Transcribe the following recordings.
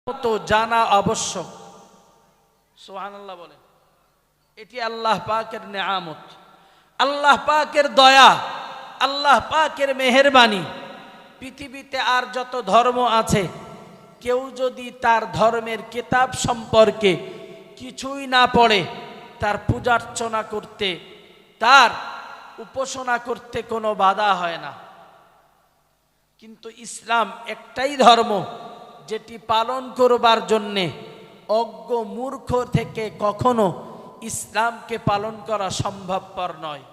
মতো জানা আবশ্যক। সুবহানাল্লাহ বলেন। এটি আল্লাহ পাকের নেয়ামত, আল্লাহ পাকের দয়া, আল্লাহ পাকের মেহেরবানি। পৃথিবীতে আর যত ধর্ম আছে, কেউ যদি তার ধর্মের কিতাব সম্পর্কে কিছুই না পড়ে, তার পূজার্চনা করতে, তার উপাসনা করতে কোনো বাধা হয় না। কিন্তু ইসলাম একটাই ধর্ম যেটি পালন করবার জন্যে অজ্ঞ মূর্খ থেকে কখনো ইসলামকে পালন করা সম্ভবপর নয়।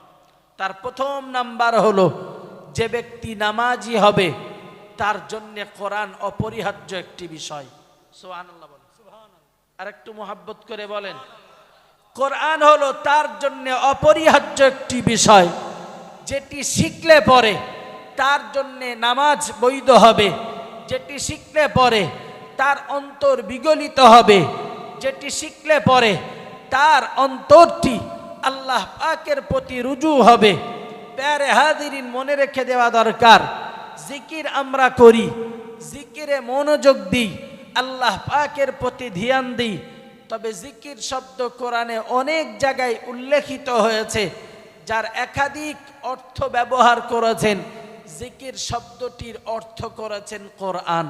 তার প্রথম নাম্বার হলো, যে ব্যক্তি নামাজি হবে তার জন্যে কোরআন অপরিহার্য একটি বিষয়। সুবহানাল্লাহ বলেন। আর একটু মোহাব্বত করে বলেন। কোরআন হলো তার জন্যে অপরিহার্য একটি বিষয়, যেটি শিখলে পরে তার জন্যে নামাজ বৈধ হবে, যেটি শিখলে পরে তার অন্তর বিগলিত হবে, যেটি শিখলে পরে তার অন্তরটি আল্লাহ পাকের প্রতি রুজু হবে। প্যারে হাজিরিন, মনে রেখে দেওয়া দরকার, জিকির আমরা করি, জিকিরে মনোযোগ দিই, আল্লাহ পাকের প্রতি ধ্যান দিই, তবে জিকির শব্দ কোরআনে অনেক জায়গায় উল্লেখিত হয়েছে, যার একাধিক অর্থ ব্যবহার করেছেন। জিকির শব্দটির অর্থ করেছেন কোরআন।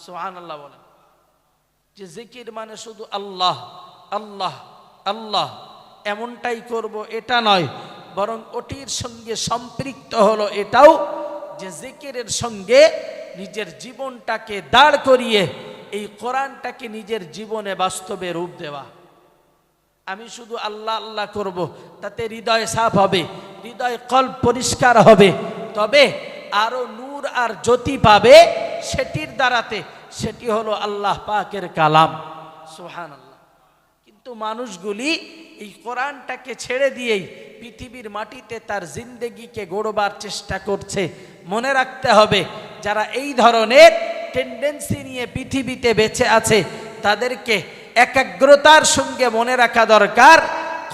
সুবহানাল্লাহ বলেন। যে জিকির মানে শুধু আল্লাহ আল্লাহ আল্লাহ এমনটাই করব এটা নয়, বরং ওটির সঙ্গে সম্পৃক্ত হলো এটাও যে জিকিরের সঙ্গে নিজের জীবনটাকে দাঁড় করিয়ে এই কোরআনটাকে নিজের জীবনে বাস্তবে রূপ দেওয়া। আমি শুধু আল্লাহ আল্লাহ করব, তাতে হৃদয় সাফ হবে, হৃদয় কল্প পরিষ্কার হবে, তবে আরো নূর আর জ্যোতি পাবে সেটির দ্বারাতে, সেটি হলো আল্লাহ পাকের কালাম। সুবহানাল্লাহ। কিন্তু মানুষগুলি এই কোরআনটাকে ছেড়ে দিয়েই পৃথিবীর মাটিতে তার জিন্দেগিকে গড়বার চেষ্টা করছে। মনে রাখতে হবে, যারা এই ধরনের টেন্ডেন্সি নিয়ে পৃথিবীতে বেঁচে আছে, তাদেরকে একাগ্রতার সঙ্গে মনে রাখা দরকার,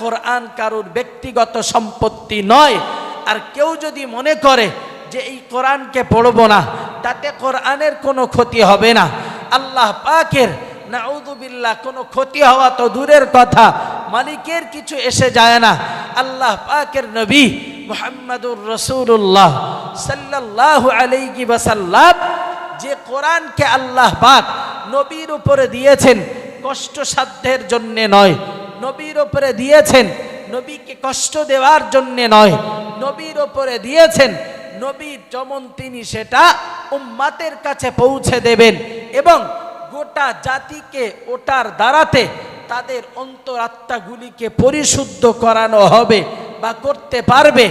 কোরআন কারুর ব্যক্তিগত সম্পত্তি নয়। আর কেউ যদি মনে করে যে এই কোরআনকে পড়ব না, তাতে কোরআনের কোনো ক্ষতি হবে না, আল্লাহ পাকের নাউযুবিল্লাহ কোনো ক্ষতি হওয়া তো দূরের কথা, মালিকের কিছু এসে যায় না। আল্লাহ পাকের নবী মুহাম্মদুর রাসূলুল্লাহ সাল্লাল্লাহু আলাইহি ওয়াসাল্লাম যে কোরআনকে আল্লাহ পাক নবীর উপরে দিয়েছেন, কষ্ট সাধ্যের জন্য নয়, নবীর উপরে দিয়েছেন নবীকে কষ্ট দেওয়ার জন্য নয়, নবীর উপরে দিয়েছেন নবী যেমন তিনি সেটা উম্মাতের কাছে পৌঁছে দেবেন এবং গোটা জাতিকে ওটার দ্বারাতে তাদের অন্তরাত্মাগুলিকে পরিশুদ্ধ করানো হবে বা করতে পারবে।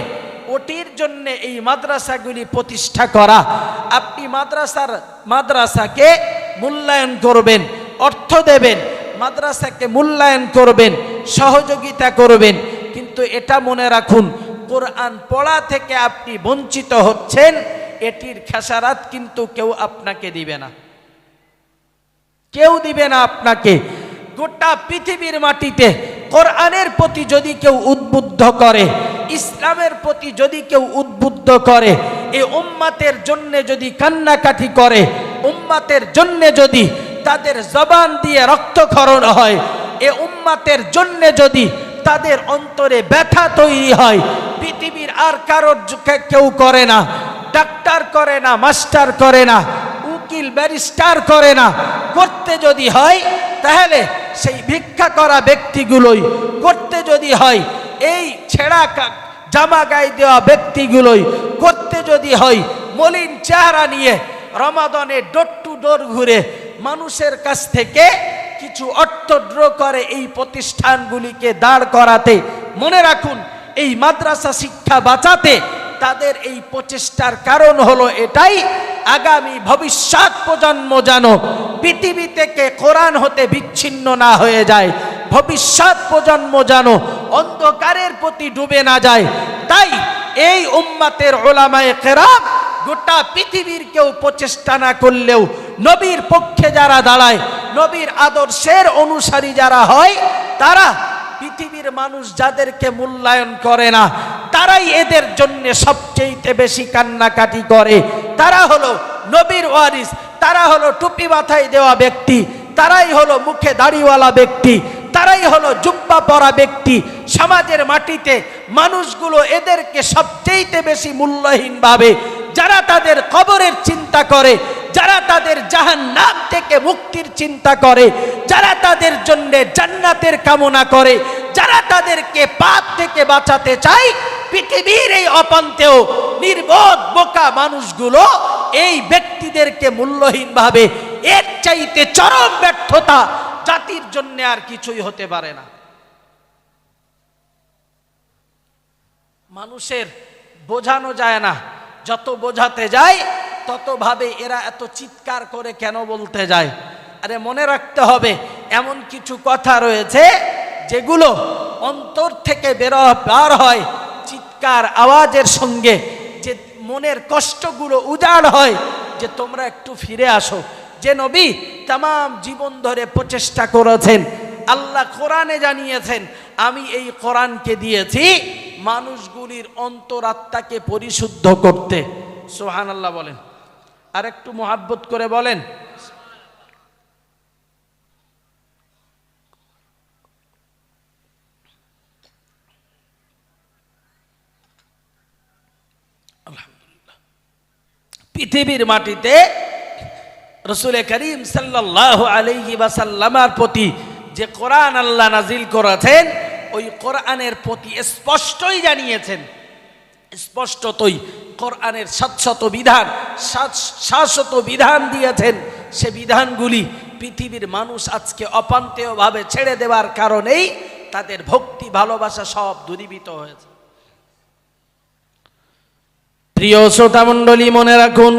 ওটির জন্য এই মাদ্রাসাগুলি প্রতিষ্ঠা করা। আপনি মাদ্রাসাকে মূল্যায়ন করবেন, অর্থ দেবেন, মাদ্রাসাকে মূল্যায়ন করবেন, সহযোগিতা করবেন, কিন্তু এটা মনে রাখুন, কোরআন পড়া থেকে আপনি বঞ্চিত হচ্ছেন, এটির খেসারাত কিন্তু কেউ আপনাকে দিবে না, কেউ দিবে না আপনাকে। গোটা পৃথিবীর মাটিতে কোরআনের প্রতি যদি কেউ উদ্বুদ্ধ করে, ইসলামের প্রতি যদি কেউ উদ্বুদ্ধ করে, এই উম্মাতের জন্য যদি কান্নাকাটি করে, উম্মাতের জন্য যদি তাদের জবান দিয়ে রক্তক্ষরণ হয়, এ উম্মাতের জন্য যদি তাদের অন্তরে ব্যথা তৈরি হয়, পৃথিবীর আর কারোর কেউ করে না, ডাক্তার করে না, মাস্টার করে না, উকিল ব্যারিস্টার করে না, করতে যদি হয় তাহলে সেই ভিক্ষা করা ব্যক্তিগুলোই করতে যদি হয়, এই ছেঁড়া জামা গায়ে দেওয়া ব্যক্তিগুলোই করতে যদি হয়, মলিন চেহারা নিয়ে রমাদানে ডোর টু ডোর ঘুরে মানুষের কাছ থেকে কিছু অর্থ ড্র করে এই প্রতিষ্ঠানগুলিকে দাঁড় করাতে, মনে রাখুন এই মাদ্রাসা শিক্ষা বাঁচাতে তাদের এই প্রচেষ্টার কারণ হলো এটাই, আগামী ভবিষ্যৎ প্রজন্ম যেন পৃথিবী থেকে কোরআন হতে বিচ্ছিন্ন না হয়ে যায়, ভবিষ্যৎ প্রজন্ম যেন অন্ধকারের প্রতি ডুবে না যায়। তাই এই উম্মাতের উলামায়ে কেরাম গোটা পৃথিবীর কেউ প্রচেষ্টা না করলেও নবীর পক্ষে যারা দাঁড়ায়, নবীর আদর্শের অনুসারী যারা হয়, তারা পৃথিবীর মানুষ যাদেরকে মূল্যায়ন করে না, তারাই এদের জন্য সবচেয়ে বেশি কান্নাকাটি করে। তারা হলো নবীর ওয়ারিস, তারা হলো টুপি মাথায় দেওয়া ব্যক্তি, তারাই হলো মুখে দাড়িওয়ালা ব্যক্তি, তারাই হলো জুব্বা পরা ব্যক্তি। সমাজের মাটিতে মানুষগুলো এদেরকে সবচেয়ে বেশি মূল্যহীন ভাবে, যারা তাদের কবরের চিন্তা করে, যারা তাদের জাহান্নাম থেকে মুক্তির চিন্তা করে, যারা তাদের জন্য জান্নাতের কামনা করে, যারা তাদেরকে পাপ থেকে বাঁচাতে চায়, পৃথিবীর এই অপান্তেও নির্বোধ বোকা মানুষগুলো এই ব্যক্তিদেরকে মূল্যহীন ভাবে। এর চাইতে চরম ব্যর্থতা জাতির জন্য আর কিছুই হতে পারে না। মানুষের বোঝানো যায় না, যত বোঝাতে যায় তত ভাবে এরা এত চিৎকার করে কেন বলতে যায়। আরে মনে রাখতে হবে, এমন কিছু কথা রয়েছে যেগুলো অন্তর থেকে বার হয়, চিৎকার আওয়াজের সঙ্গে যে মনের কষ্টগুলো উজাড় হয়, যে তোমরা একটু ফিরে আসো। যে নবী তাম জীবন ধরে প্রচেষ্টা করেছেন, আল্লাহ কোরআনে জানিয়েছেন, আমি এই কোরআনকে দিয়েছি মানুষগুলির অন্তরাত্মাকে পরিশুদ্ধ করতে। সুবহানাল্লাহ বলেন, আর একটু মুহাব্বত করে বলেন। পৃথিবীর মাটিতে রাসূল করিম সাল্লাল্লাহু আলাইহি ওয়াসাল্লামের প্রতি যে কোরআন আল্লাহ নাজিল করেছেন, ওই কোরআনের প্রতি স্পষ্টই জানিয়েছেন, স্পষ্টতই কোরআনের শত বিধান, শাশ্বত বিধান দিয়েছেন। সে বিধানগুলি পৃথিবীর মানুষ আজকে অপান্তেয়ভাবে ছেড়ে দেওয়ার কারণেই তাদের ভক্তি ভালোবাসা সব দূরীভূত হয়েছে। প্রিয় শ্রোতা মণ্ডলী, মনে রাখুন,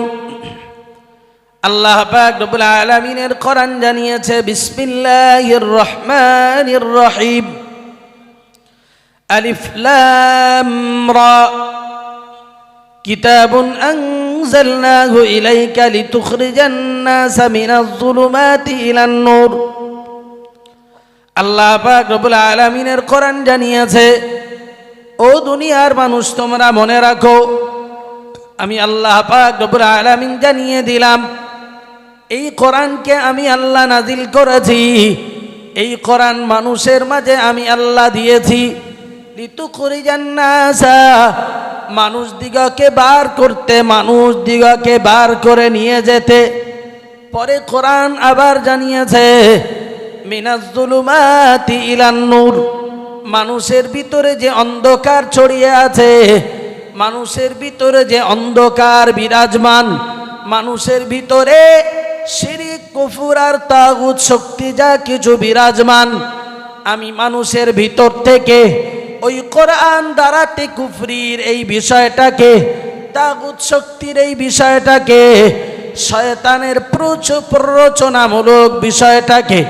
আল্লাহ পাক রব্বুল আলামিনের কোরআন জানিয়েছে, বিসমিল্লাহির রহমানির রহিম, আলিফ লাম রা, কিতাবুন আনজালনাহু ইলাইকা লিতুখরিজান নাসা মিনাজ যুলুমাতি ইলান নূর। আল্লাহ পাক রব্বুল আলামিনের কোরআন জানিয়েছে, ও দুনিয়ার মানুষ তোমরা মনে রাখো, আমি আল্লাহ পাক রব্বুল আলামিন জানিয়ে দিলাম, এই কোরআনকে আমি আল্লাহ নাজিল করেছি, এই কোরআন মানুষের মাঝে আমি আল্লাহ দিয়েছি, লিতুখরিজান নাসা, মানুষ দিগকে বার করতে, মানুষ দিগকে বার করে নিয়ে যেতে। পরে কোরআন আবার জানিয়েছে, মিনাজ যুলুমাতি ইলান নূর, মানুষের ভিতরে যে অন্ধকার ছড়িয়ে আছে, মানুষের ভিতরে যে অন্ধকার বিরাজমান, মানুষের ভিতরে শিরক কুফর আর তাগুত শক্তি যা কিছু বিরাজমান, আমি মানুষের ভিতর থেকে ওই কোরআন দ্বারাতে কুফরির এই বিষয়টাকে, তাগুত শক্তির এই বিষয়টাকে, শয়তানের প্ররোচনামূলক বিষয়টাকে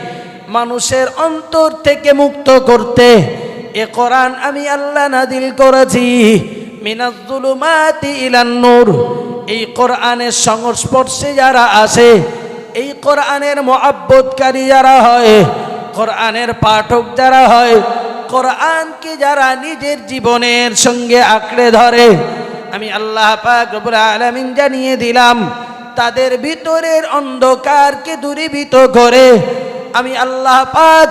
মানুষের অন্তর থেকে মুক্ত করতে এ কোরআন আমি আল্লাহ নাজিল করেছি। মিনাজ যুলুমাতি ইলান নূর, এই কোরআনের সংস্পর্শে যারা আসে, এই কোরআনের মুআব্বতকারী যারা হয়, কোরআনের পাঠক যারা হয়, কোরআনকে যারা নিজের জীবনের সঙ্গে আঁকড়ে ধরে, আমি আল্লাহ পাক রব্বুল আলামিন জানিয়ে দিলাম, তাদের ভিতরের অন্ধকারকে দূরীভূত করে আমি আল্লাহ পাক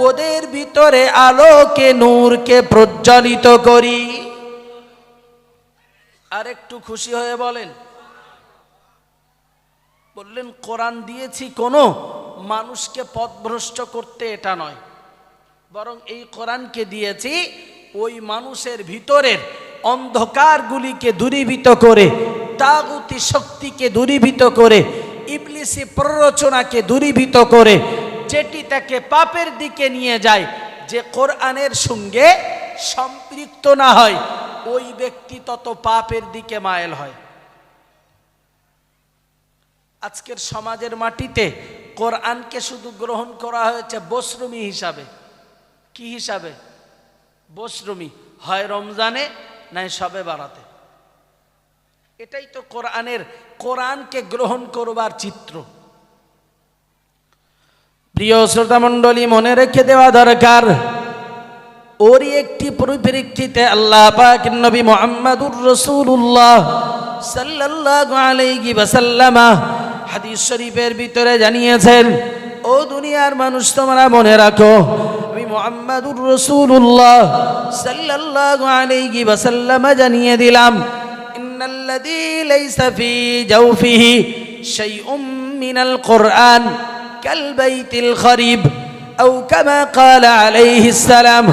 ওদের ভিতরে আলোকে, নূরকে প্রজ্বলিত করি। আর একটু খুশি হয়ে বলেন, বললেন কোরআন দিয়েছি কোনো মানুষকে পথভ্রষ্ট করতে, এটা নয়, বরং এই কোরআনকে দিয়েছি ওই মানুষের ভিতরের অন্ধকারগুলিকে দূরীভূত করে, তাগুতি শক্তিকে দূরীভূত করে, ইবলিসি প্ররোচনাকে দূরীভূত করে, যেটি তাকে পাপের দিকে নিয়ে যায়। যে কোরআনের সঙ্গে সম্পৃক্ত না হয়, ওই ব্যক্তি তত পাপের দিকে মায়েল হয়। আজকের সমাজের মাটিতে কোরআনকে শুধু গ্রহণ করা হয়েছে বসরুমি হিসাবে। কি হিসাবে? বসরুমি, হয় রমজানে নাই শবে বারাতে। এটাই তো কোরআনকে গ্রহণ করবার চিত্র। প্রিয় শ্রোতা মণ্ডলী, মনে রেখে দেওয়া দরকার, ওরই একটি পরিপ্রেক্ষিতে আল্লাহ পাক নবী মুহাম্মদুর রাসূলুল্লাহ সাল্লাল্লাহু আলাইহি ওয়াসাল্লাম হাদিস শরীফের ভিতরে জানিয়েছেন, ও দুনিয়ার মানুষ তোমরা মনে রাখো, আমি মুহাম্মাদুর রাসূলুল্লাহ সাল্লাল্লাহু আলাইহি ওয়াসাল্লাম জানিয়ে দিলাম, ইন্নাল্লাযী লাইসা ফী জাওফিহি শাইউম মিনাল কুরআন কাল বাইতিল খরিব আও কামা ক্বালা আলাইহিস সালাম।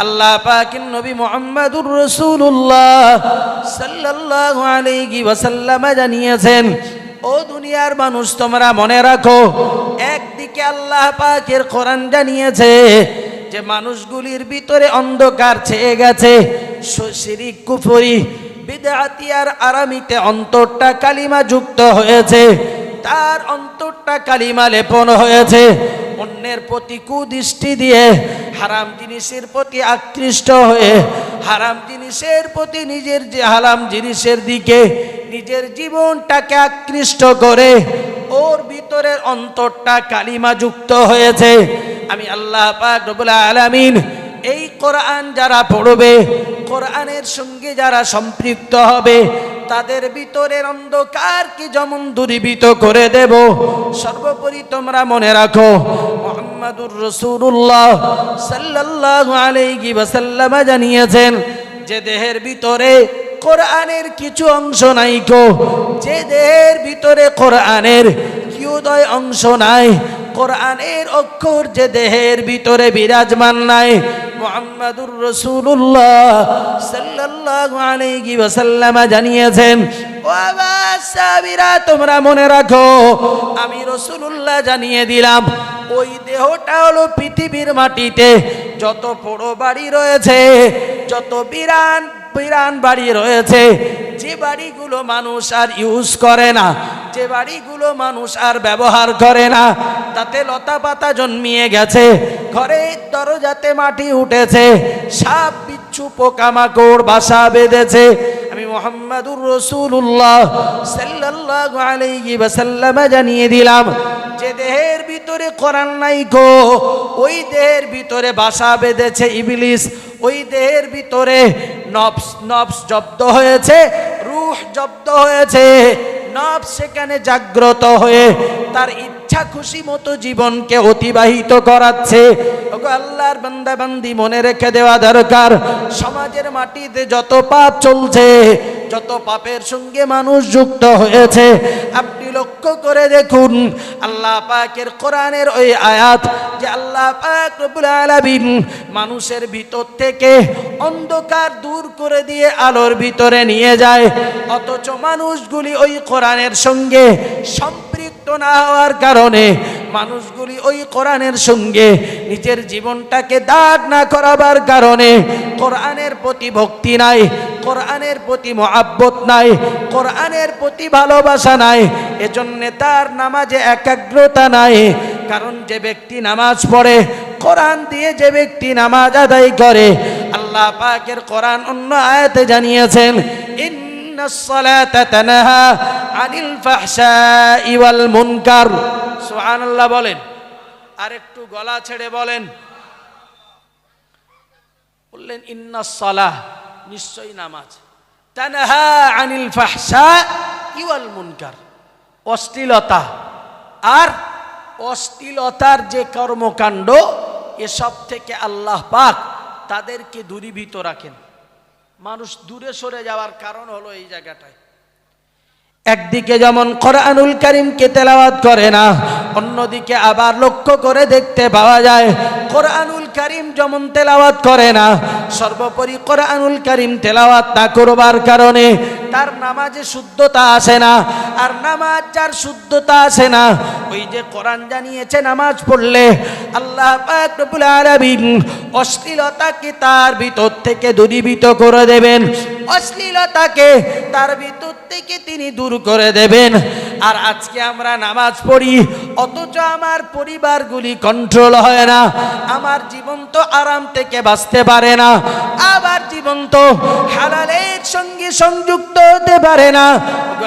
আল্লাহ পাকের নবী মুহাম্মাদুর রাসূলুল্লাহ সাল্লাল্লাহু আলাইহি ওয়াসাল্লাম জানিয়েছেন, ও দুনিয়ার মানুষ তোমরা মনে রাখো, একদিকে আল্লাহ পাকের কোরআন জানিয়েছে যে মানুষগুলির ভিতরে অন্ধকার ছেয়ে গেছে, শিরক কুফরি বিদআতি আর আরামিতে অন্তরটা কালিমা যুক্ত হয়েছে, তার অন্তরটা কালিমা লেপন হয়েছে, অন্যের প্রতি কুদৃষ্টি দিয়ে হারাম জিনিসের প্রতি আকৃষ্ট হয়ে হারাম জিনিসের প্রতি নিজের যে হারাম জিনিসের দিকে নিজের জীবনটাকে আকৃষ্ট করে ওর ভিতরের অন্তরটা কালিমা যুক্ত হয়েছে। আমি আল্লাহ পাক রব্বুল আলামিন এই কোরআন যারা পড়বে, কোরআনের সঙ্গে যারা সম্পৃক্ত হবে, তাদের ভিতরের অন্ধকারকে যেমন দূরীভূত করে দেব, সর্বোপরি তোমরা মনে রাখো মুহাম্মাদুর রাসূলুল্লাহ সাল্লাল্লাহু আলাইহি ওয়াসাল্লাম জানিয়েছেন যে দেহের ভিতরে কোরআনের কিছু অংশ নাই গো, যে দেহের ভিতরে কোরআনের কিয়দয় অংশ নাই, কোরআনের অক্ষর যে দেহের ভিতরে বিরাজমান নাই, মুহাম্মাদুর রাসূলুল্লাহ সাল্লাল্লাহু আলাইহি ওয়াসাল্লাম জানিয়েছেন, ও আবার সাহাবীরা তোমরা মনে রাখো, আমি রাসূলুল্লাহ জানিয়ে দিলাম ওই দেহটা হলো পৃথিবীর মাটিতে যত বড় বাড়ি রয়েছে, যত বিরান বিরান বাড়ি রয়েছে, যে বাড়িগুলো মানুষ আর ইউজ করে না, যে বাড়িগুলো মানুষ আর ব্যবহার করে না, তাতে লতা পাতা জন্মিয়ে গেছে, ঘরের দরজাতে মাটি উঠেছে, সাপ বিচ্ছু পোকামাকড় বাসা বেঁধেছে, আমি মুহাম্মাদুর রাসূলুল্লাহ সাল্লাল্লাহু আলাইহি ওয়াসাল্লাম জানিয়ে দিলাম যে দেহের ভিতরে কোরআন নাই গো, ওই দেহের ভিতরে বাসা বেঁধেছে ইবলিস, ওই দেহের ভিতরে নফস জব্দ হয়েছে, রূহ জব্দ হয়েছে, নফস সেখানে জাগ্রত হয়ে তার ইচ্ছা খুশি মতো জীবনকে অতিবাহিত করাচ্ছে। ওগো আল্লাহর বান্দা বান্দি মনে রেখে দেওয়া দরকার, সমাজের মাটিতে যত পাপ চলছে, যত পাপের সঙ্গে মানুষ যুক্ত হয়েছে, আপনি লক্ষ্য করে দেখুন আল্লাহ পাকের কোরআনের ওই আয়াত যে আল্লাহ পাক রব্বুল আলামিন মানুষের ভিতর থেকে অন্ধকার দূর করে দিয়ে আলোর ভিতরে নিয়ে যায়, অথচ মানুষগুলি ওই কোরআনের সঙ্গে সম্পৃক্ত না হওয়ার কারণে, মানুষগুলি ওই কোরআনের সঙ্গে নিজের জীবনটাকে দাগ না করাবার কারণে কোরআনের প্রতি ভক্তি নাই, কোরআনের প্রতি মহাব্বত নাই, কোরআনের প্রতি ভালোবাসা নাই, এজন্য তার নামাজে একাগ্রতা নাই। কারণ যে ব্যক্তি নামাজ পড়ে, কোরআন দিয়ে যে ব্যক্তি নামাজ আদায় করে, আল্লাহ পাকের কোরআন অন্য আয়াতে জানিয়েছেন, ইন্নাস সালাতা তানহা আনিল ফাহশাই ওয়াল মুনকার। সুবহানাল্লাহ বলেন, আর একটু গলা ছেড়ে বলেন, বললেন ইন্নাস সালাহ, নিশ্চয়ই নামাজ, তানহা আনিল ফাহশাই ওয়াল মুনকার, অশ্লীলতা আর অশ্লীলতার যে কর্মকাণ্ড, এসব থেকে আল্লাহ পাক তাদেরকে দূরীভূত রাখেন। মানুষ দূরে সরে যাওয়ার কারণ হলো এই জায়গাটায়, একদিকে যেমন কোরআনুল কারীমকে তেলাওয়াত করে না, অন্যদিকে আবার লক্ষ্য করে দেখতে পাওয়া যায় কোরআনুল কারীম যেমন তেলাওয়াত করে না, সর্বোপরি কোরআনুল কারীম তেলাওয়াত না করবার কারণে তার নামাজে শুদ্ধতা আসে না। আর নামাজ যার শুদ্ধতা আসে না, ওই যে কোরআন জানিয়েছে নামাজ পড়লে আল্লাহ পাক রব্বুল আলামিন অশ্লীলতাকে তার ভিতর থেকে দূরীভূত করে দেবেন, অশ্লীলতাকে তার ভিতর থেকে তিনি দূর করে দেবেন। আর আজকে আমরা নামাজ পড়ি, অথচ আমার পরিবারগুলি কন্ট্রোল হয় না, আমার জীবন তো আরাম থেকে বাঁচতে পারে না, আবার জীবন তো হালালের সঙ্গে থেকে সংযুক্ত হতে পারে না।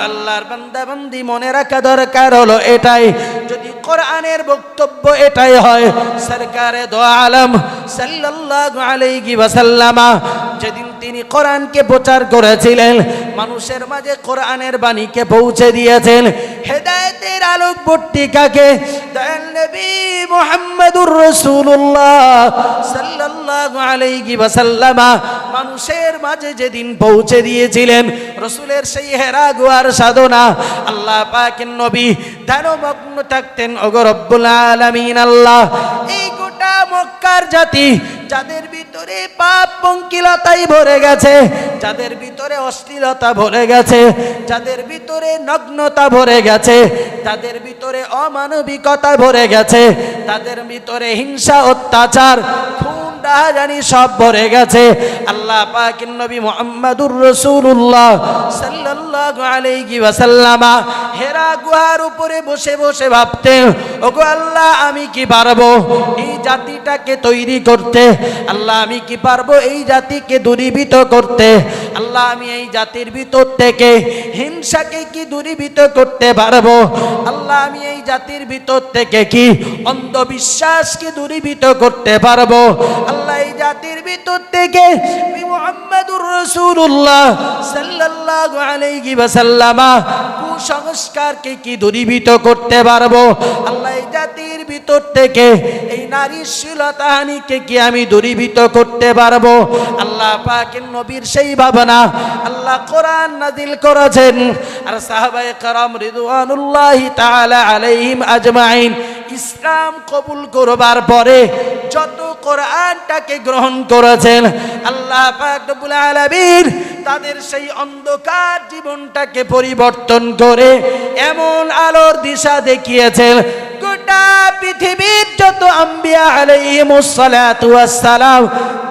আল্লাহর বান্দা বান্দি মনে রাখা দরকার হলো এটাই, যদি কোরআনের বক্তব্য এটাই হয়, সরকারে দো আলম সাল্লাল্লাহু আলাইহি ওয়াসাল্লাম যেদিন তিনি কোরআনকে প্রচার করেছিলেন, মানুষের মাঝে কোরআনের বাণীকে পৌঁছে দিয়েছেন, হেদায়েতের আলোক পত্রিকাকে দয়াল নবী মুহাম্মদুর রাসূলুল্লাহ সাল্লাল্লাহু আলাইহি ওয়াসাল্লাম মানুষের মাঝে যেদিন পৌঁছে দিয়েছিলেন, রাসূলের সেই হেরা গুহার সাধনা আল্লাহ পাকের নবী ধ্যানমগ্ন থাকতেন। ওগো রব্বুল আলামিন আল্লাহ, এই গোটা মক্কার জাতি যাদের ভিতরে পাপ পঙ্কিলতাই ভরে গেছে, যাদের ভিতরে অশ্লীলতা ভরে গেছে, যাদের ভিতরে নগ্নতা ভরে গেছে, তাদের ভিতরে অমানবিকতা ভরে গেছে, তাদের ভিতরে হিংসা অত্যাচার জানি সব ভরে গেছে, আল্লাহ পাকের নবী মুহাম্মদুর রাসূলুল্লাহ সাল্লাল্লাহু আলাইহি ওয়াসাল্লাম হেরা গুহার উপরে বসে বসে ভাবতেন, ওগো আল্লাহ আমি কি পারবো এই জাতিটাকে তৈরি করতে? আল্লাহ আমি কি পারবো এই জাতিকে দূরীভূত করতে? আল্লাহ আমি এই জাতির ভিতর থেকে হিংসাকে কি দূরীভূত করতে পারবো? আল্লাহ আমি এই জাতির ভিতর থেকে কি অন্ধবিশ্বাসকে দূরীভূত করতে পারবো? আল্লাহ এই জাতির ভিতর থেকে মুহাম্মদুর রাসূলুল্লাহ সাল্লাল্লাহু আলাইহি ওয়াসাল্লাম কুসংস্কারকে কি দূরীভূত করতে পারবো? আল্লাহ এই জাতির ভিতর থেকে এই নারীশীলতাহানিকে কি আমি দূরীভূত করতে পারবো? আল্লাহ পাকের নবীর সেই ভাবনা আল্লাহ কোরআন নাযিল করেছেন, আর সাহাবায়ে কেরাম রিদওয়ানুল্লাহি তাআলা আলাইহিম আজমাইন ইসলাম কবুল করবার পরে যত কোরআনটাকে গ্রহণ করেছেন, আল্লাহ পাক রব্বুল আলামিন তাদের সেই অন্ধকার জীবনটাকে পরিবর্তন করে এমন আলোর দিশা দেখিয়েছেন, গোটা পৃথিবীর যত আম্বিয়া আলাইহিমুস সালাতু ওয়াস সালাম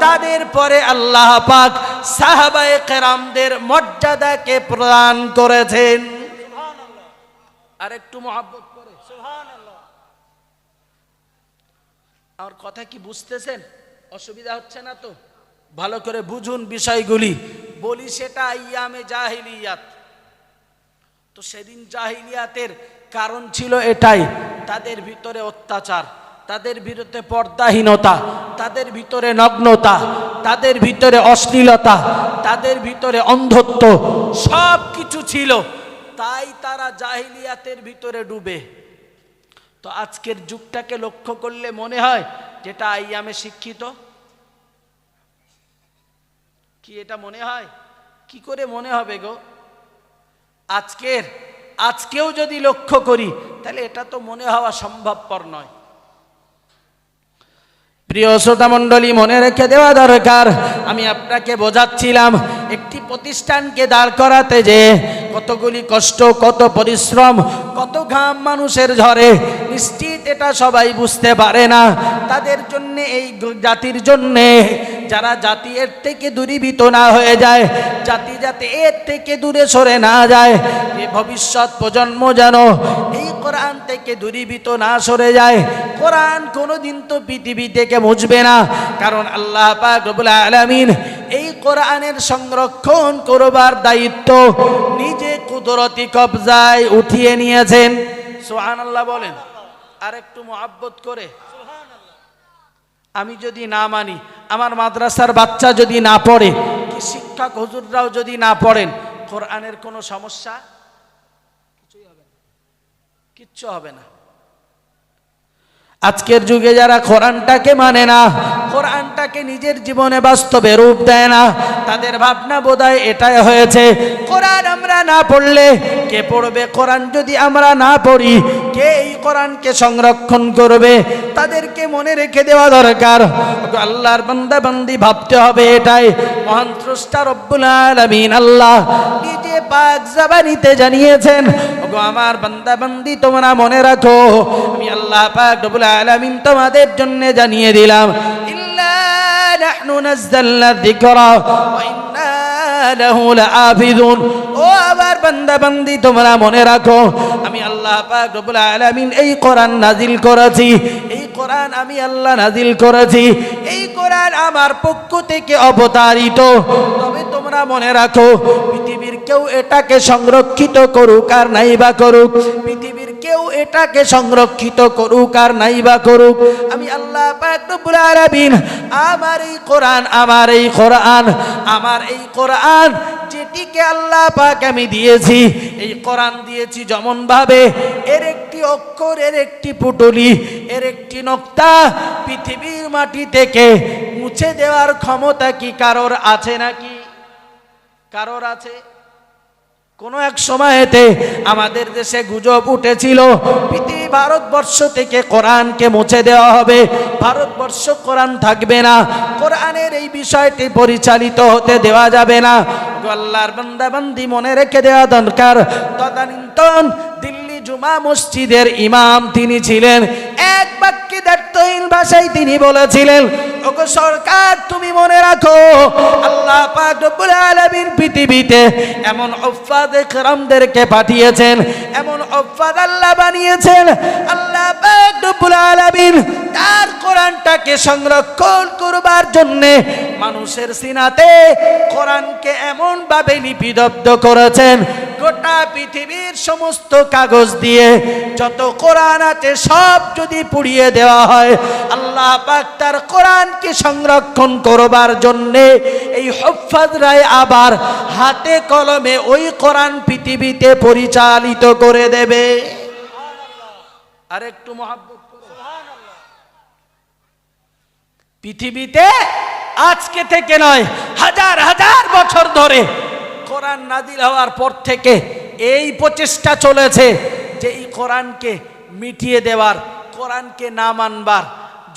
তাদের পরে আল্লাহ পাক সাহাবায়ে কেরামদের মর্যাদাকে প্রদান করেছেন। সুবহানাল্লাহ, আর একটু মহব্বত করে সুবহানাল্লাহ। আমার কথা কি বুঝতেছেন? অসুবিধা হচ্ছে না তো? ভালো করে বুঝুন বিষয়গুলি। বলি সেটা আইয়ামে জাহিলিয়াত, তো সেদিন জাহিলিয়াতের কারণ ছিল এটাই, তাদের ভিতরে অত্যাচার, তাদের ভিতরে পর্দাহীনতা, তাদের ভিতরে নগ্নতা, তাদের ভিতরে অশ্লীলতা, তাদের ভিতরে অন্ধত্ব, সব কিছু ছিল, তাই তারা জাহিলিয়াতের ভিতরে ডুবে। তো আজকের যুগটাকে লক্ষ্য করলে মনে হয় যেটা আইয়ামে শিক্ষিত, কি এটা মনে হয়? কি করে মনে হবে গো? আজকেও যদি লক্ষ্য করি তাহলে এটা তো মনে হওয়া সম্ভবপর নয়। প্রিয় শ্রোতা মণ্ডলী, মনে রেখে দেওয়া দরকার, আমি আপনাকে বোঝাচ্ছিলাম একটি প্রতিষ্ঠানকে দাঁড় করাতে যে কতগুলি কষ্ট, কত পরিশ্রম, কত ঘাম মানুষের ঝরে, নিশ্চিত এটা সবাই বুঝতে পারে না। তাদের জন্য, এই জাতির জন্যে, যারা জাতি এর থেকে দূরীভূত না হয়ে যায়, জাতি যাতে এর থেকে দূরে সরে না যায়, এই ভবিষ্যৎ প্রজন্ম যেন এই কোরআন থেকে দূরীভূত না সরে যায়। কোরআন কোনোদিন তো পৃথিবী থেকে মুছবে না, কারণ আল্লাহ পাক রব্বুল আলামিন এই কোরআনের সংরক্ষণ করবার দায়িত্ব নিজে কুদরতি কবজায় উঠিয়ে নিয়েছেন। সুবহানাল্লাহ বলেন, আর একটু মহব্বত করে। আমি যদি না মানি, আমার মাদ্রাসার বাচ্চা যদি না পড়ে, কি শিক্ষক হুজুররাও যদি না পড়েন, কোরআনের কোনো সমস্যা কিছুই হবে না, কিচ্ছু হবে না। আজকের যুগে যারা কোরআনটাকে মানে না, কোরআনটাকে নিজের জীবনে বাস্তবে রূপ দেয় না, তাদের ভাবনা বোধহয় এটাই হয়েছে, কোরআন আমরা না পড়লে কে পড়বে? কোরআন যদি আমরা না পড়ি, কে এই কোরআনকে সংরক্ষণ করবে? তাদেরকে মনে রেখে দেওয়া দরকার। আল্লাহর বান্দা বান্দি ভাবতে হবে এটাই, মহান স্রষ্টা রব্বুল আলামিন আল্লাহ নিজে পাক জবানিতে জানিয়েছেন, ওগো আমার বান্দা বান্দি তোমরা মনে রাখো, আমি আল্লাহ পাক রব্বুল আলামিন তোমাদের জন্য জানিয়ে দিলাম, ইল্লা নাহনু নাযালনা যিকরা ওয়া ইন্না লাহু লাহাফিজুন। ও আমার বান্দা বান্দি তোমরা মনে রাখো, আমি আল্লাহ পাক রব্বুল আলামিন এই কোরআন নাজিল করেছি, এই কোরআন আমি আল্লাহ নাজিল করেছি, এই কোরআন আমার পক্ষ থেকে অবতারিত। তবে তোমরা তোমরা মনে রাখো, পৃথিবীর কেউ এটাকে সংরক্ষিত করুক আর নাইবা করুক, পৃথিবীর কেউ এটাকে সংরক্ষিত করুক আর নাইবা করুক, আমি আল্লাহ পাক রব্বুল আলামিন আমার এই কোরআন, আমার এই কোরআন যেটিকে আল্লাহ পাক আমি দিয়েছি, এই কোরআন দিয়েছি যেমন ভাবে এর একটি অক্ষর, এর একটি পুটলি, এর একটি নক্তা পৃথিবীর মাটি থেকে মুছে দেওয়ার ক্ষমতা কি কারোর আছে নাকি? কারোর আছে? কোনো এক সময়েতে আমাদের দেশে গুজব উঠেছিল পৃথিবী, ভারতবর্ষ থেকে কোরআনকে মুছে দেওয়া হবে, ভারতবর্ষ কোরআন থাকবে না, কোরআনের এই বিষয়টি পরিচালিত হতে দেওয়া যাবে না। আল্লাহর বান্দা বান্দি মনে রেখে দেওয়া দরকার, তদানীন্তন দিল্লি জুমা মসজিদের ইমাম তিনি ছিলেন, এক বাক্যে দ্ব্যর্থহীন ভাষায় তিনি বলেছিলেন, ওগো সরকার তুমি মনে রাখো, আল্লাহ পাক রব্বুল আলামিন পৃথিবীতে এমন উফাদে কেরামদেরকে পাঠিয়েছেন, এমন উফাদ আল্লাহ বানিয়েছেন, আল্লাহ পাক রব্বুল আলামিন তার কোরআনটাকে সংরক্ষণ করবার জন্যে মানুষের সিনাতে কোরআনকে এমন ভাবে লিপিবদ্ধ করেছেন, গোটা পৃথিবীর সমস্ত কাগজ দিয়ে যত কোরআন আছে সব যদি পুড়িয়ে দেওয়া হয়, আল্লাহ পাক তার কোরআনকে সংরক্ষণ করবার জন্যে এই হুফাজরাই আবার হাতে কলমে ওই কোরআন পৃথিবীতে পরিচালিত করে দেবে। আর একটু মহব্বত করে সুবহানাল্লাহ। পৃথিবীতে আজকে থেকে নয়, হাজার হাজার বছর ধরে কোরআন নাজিল হওয়ার পর থেকে এই প্রচেষ্টা চলেছে যে এই কোরআনকে মিটিয়ে দেওয়ার, কোরআনকে না মানবার,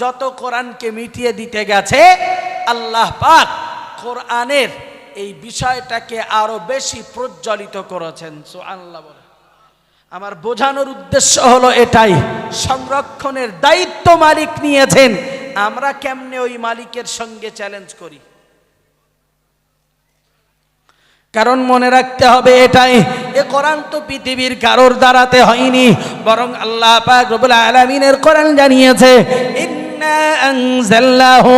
যত কোরআনকে মিটিয়ে দিতে গেছে আল্লাহ পাক কোরআনের এই বিষয়টাকে আরো বেশি প্রজ্বলিত করেছেন। সুবহানাল্লাহ বলে। আমার বোঝানোর উদ্দেশ্য হলো এটাই, সংরক্ষণের দায়িত্ব মালিক নিয়েছেন, আমরা কেমনে ওই মালিকের সঙ্গে চ্যালেঞ্জ করি? কারণ মনে রাখতে হবে এটাই, এ কোরআন তো পৃথিবীর কারোর দ্বারাতে হয়নি, বরং আল্লাহ পাক রব্বুল আলামিনের কোরআন জানিয়েছে, ইন্না আনজালনাহু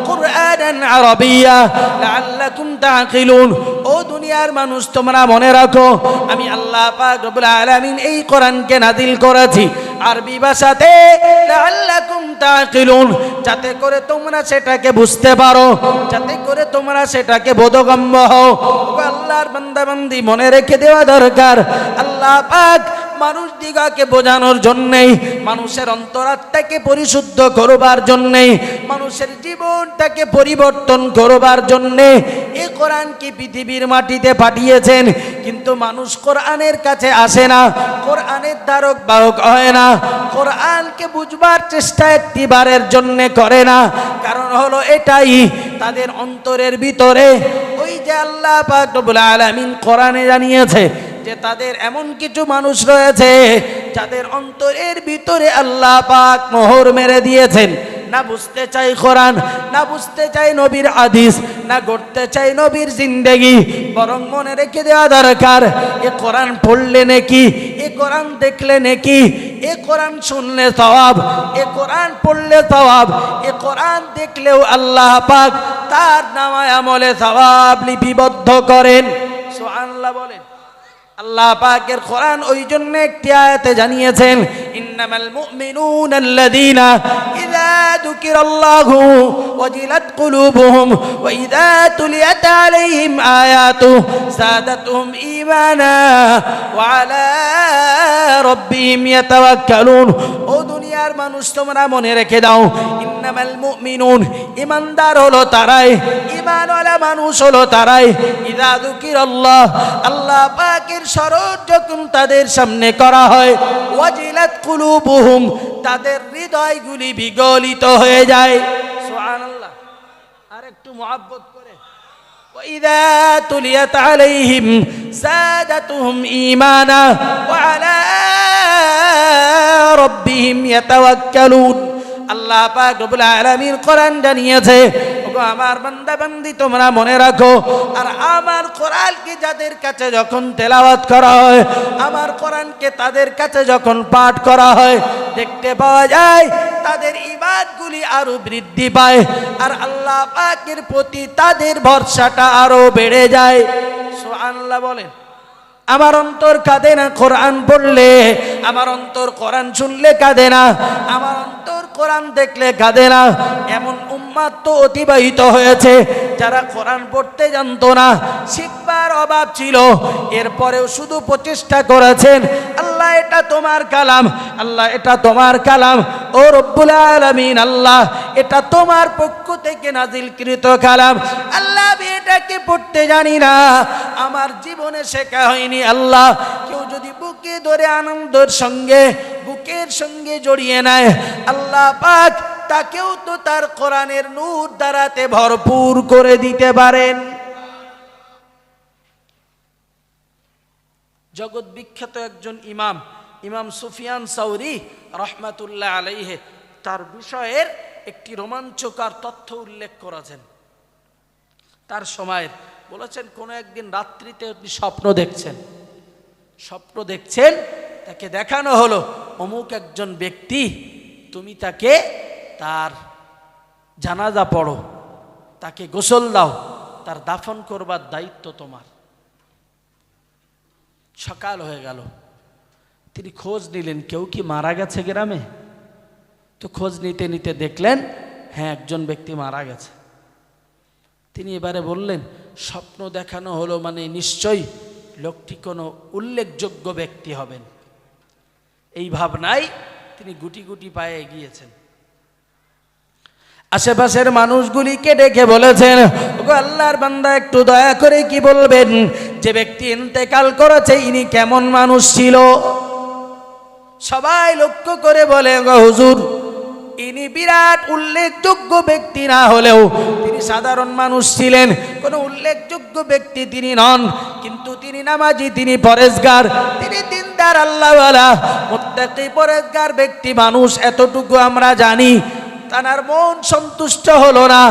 কুরআনান আরাবিয়্যা লাআল্লাকুম তাআকিলুন। ও দুনিয়ার মানুষ তোমরা মনে রাখো, আমি আল্লাহ পাক রব্বুল আলামিন এই কোরআনকে নাজিল করেছি আরবি ভাষাতে, লাআল্লাকুম তাআকিলুন, যাতে করে তোমরা সেটাকে বুঝতে পারো, যাতে করে তোমরা সেটাকে বোধগম্য হও। আল্লাহর বান্দা বান্দি মনে রেখে দেওয়া দরকার, আল্লাহ পাক মানুষ দিগাকে বোঝানোর জন্যেই, মানুষের অন্তরাত্মাকে পরিশুদ্ধ করবার জন্যেই, মানুষের জীবনটাকে পরিবর্তন করবার জন্যে এই কোরআনকে পৃথিবীর মাটিতে পাঠিয়েছেন। কিন্তু মানুষ কোরআনের কাছে আসে না, কোরআনের ধারক বাহক হয় না, কোরআনকে বুঝবার চেষ্টা একটিবারের জন্যে করে না। কারণ হলো এটাই, তাদের অন্তরের ভিতরে ওই যে আল্লাহ পাক রব্বুল আলামিন কোরআনে জানিয়েছে যে তাদের এমন কিছু মানুষ রয়েছে যাদের অন্তরের ভিতরে আল্লাহ পাক মোহর মেরে দিয়েছেন, না বুঝতে চাই কোরআন, না বুঝতে চাই নবীর হাদিস, না গড়তে চাই নবীর জিন্দেগি, বরং মনে রেখে দেওয়া দরকার, এ কোরআন পড়লে নাকি, এ কোরআন দেখলে নাকি, এ কোরআন শুনলে সওয়াব, এ কোরআন পড়লে সওয়াব, এ কোরআন দেখলেও আল্লাহ পাক তার নামায় আমলে সওয়াব লিপিবদ্ধ করেন। সুবহানাল্লাহ বলেন। আল্লাহ পাকের কোরআন ওই জন্য একটি আয়াতে জানিয়েছেন, ইন্নামাল মুমিনুনা আল্লাযীনা ইযা যুকিরাল্লাহু ওয়াজিলাত কুলুবুহুম ওয়া ইযা তুলিয়াত আলাইহিম আয়াতু যাদাতুহুম ঈমানা ওয়া আলা রাব্বিহিম ইয়াতাওয়াক্কালুন। ও দুনিয়ার মানুষ তোমরা মনে রেখে দাও, ইন্নামাল মুমিনুন, ঈমানদার হলো তারাই, ঈমানওয়ালা মানুষ হলো তারাই, ইযা যুকিরাল্লাহ, আল্লাহ পাকের স্মরণ যখন তাদের সামনে করা হয়, ওয়াজিলাত কুলুবুহুম, তাদের হৃদয়গুলি বিগলিত হয়ে যায়। সুবহানাল্লাহ। আর একটু মুহাব্বত করে, ওয়া ইযা তুলিয়াত আলাইহিম যাদাতুহুম ঈমানা ওয়া আলা রাব্বিহিম ইয়াতাওয়াক্কালুন। আল্লাহ পাক রব্বুল আলামিন কোরআন জানিয়েছে, ওগো আমার বান্দা বান্দি তোমরা মনে রাখো, আর আমার কোরআনকে যাদের কাছে যখন তেলাওয়াত করা হয়, আমার কোরআনকে তাদের কাছে যখন পাঠ করা হয়, দেখতে পাওয়া যায় তাদের ইবাদতগুলি আরো বৃদ্ধি পায়, আর আল্লাহ পাকের প্রতি তাদের ভরসাটা আরো বেড়ে যায়। সুবহানাল্লাহ বলেন। আমার অন্তর কাঁদে না কোরআন পড়লে, আমার অন্তর কোরআন শুনলে কাঁদে না, আমার অন্তর কোরআন দেখলে কাঁদে না। এমন উম্মাত তো অতিবাহিত হয়েছে যারা কোরআন পড়তে জানতো না, শিখবার অভাব ছিল, এরপরেও শুধু প্রচেষ্টা করেছেন, আল্লাহ এটা তোমার কালাম, আল্লাহ এটা তোমার কালাম, ও রব্বুল আলামিন আল্লাহ এটা তোমার পক্ষ থেকে নাজিলকৃত কালাম, আল্লাহ আমি এটাকে পড়তে জানি না, আমার জীবনে শেখা হয়নি। আল্লাহ কেউ যদি বুকে ধরে আনন্দের সঙ্গে বুকের সঙ্গে জড়িয়ে নেয়, আল্লাহ পাক তাকেও তো তার কোরআনের নূর দ্বারাতে ভরপুর করে দিতে পারেন। জগৎ বিখ্যাত একজন ইমাম, ইমাম সুফিয়ান সাউরি রহমাতুল্লাহ আলাইহি, তার বিষয়ের একটি রোমাঞ্চকর তথ্য উল্লেখ করেছেন। তার সময়ের বলেছেন, কোনো একদিন রাত্রিতে আপনি স্বপ্ন দেখছেন, তাকে দেখানো হলো অমুক একজন ব্যক্তি, তুমি তাকে তার জানাজা পড়ো, তাকে গোসল দাও, তার দাফন করবার দায়িত্ব তোমার। সকাল হয়ে গেল, তিনি খোঁজ নিলেন কেউ কি মারা গেছে গ্রামে। তো খোঁজ নিতে নিতে দেখলেন হ্যাঁ একজন ব্যক্তি মারা গেছে। তিনি এবারে বললেন, স্বপ্ন দেখানো হলো মানে নিশ্চয়ই লোকটি কোনো উল্লেখযোগ্য ব্যক্তি হবেন। এই ভাবনায় তিনি গুটি গুটি পায়ে এগিয়েছেন। আশেপাশের মানুষগুলিকে ডেকে বলেছেন, ওগো আল্লাহর বান্দা একটু দয়া করে কি বলবেন যে ব্যক্তি ইন্তেকাল করেছে ইনি কেমন মানুষ ছিল। সবাই লক্ষ্য করে বলে, গো হুজুর ইনি বিরাট উল্লেখযোগ্য ব্যক্তি না হলেও তিনি সাধারণ মানুষ ছিলেন, কোনো উল্লেখযোগ্য ব্যক্তি তিনি নন, কিন্তু তিনি নামাজি, তিনি পরেজগার, তিনি দিনদার, আল্লাহওয়ালা, মুত্তাকি, পরেজগার ব্যক্তি মানুষ, এতটুকু আমরা জানি। তার মন সন্তুষ্ট হলো না,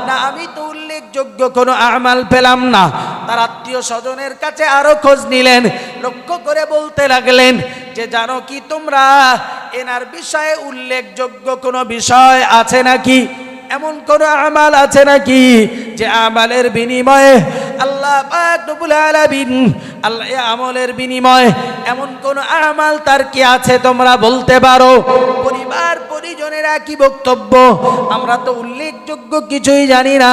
না আমি তো উল্লেখযোগ্য কোনো আমাল পেলাম না। তার আত্মীয় স্বজনের কাছে আরো খোঁজ নিলেন, লক্ষ্য করে বলতে লাগলেন যে জানো কি তোমরা এনার বিষয়ে উল্লেখযোগ্য কোনো বিষয় আছে নাকি, এমন কোন আমাল আছে নাকি যে আমালের বিনিময়ে আল্লাহ পাক রব্বুল আলামিন, আল্লাহ আমলের বিনিময়ে এমন কোন আমাল তার কি আছে তোমরা বলতে পারো। পরিবার পরিজনেরা কি বক্তব্য, আমরা তো উল্লেখযোগ্য কিছুই জানি না,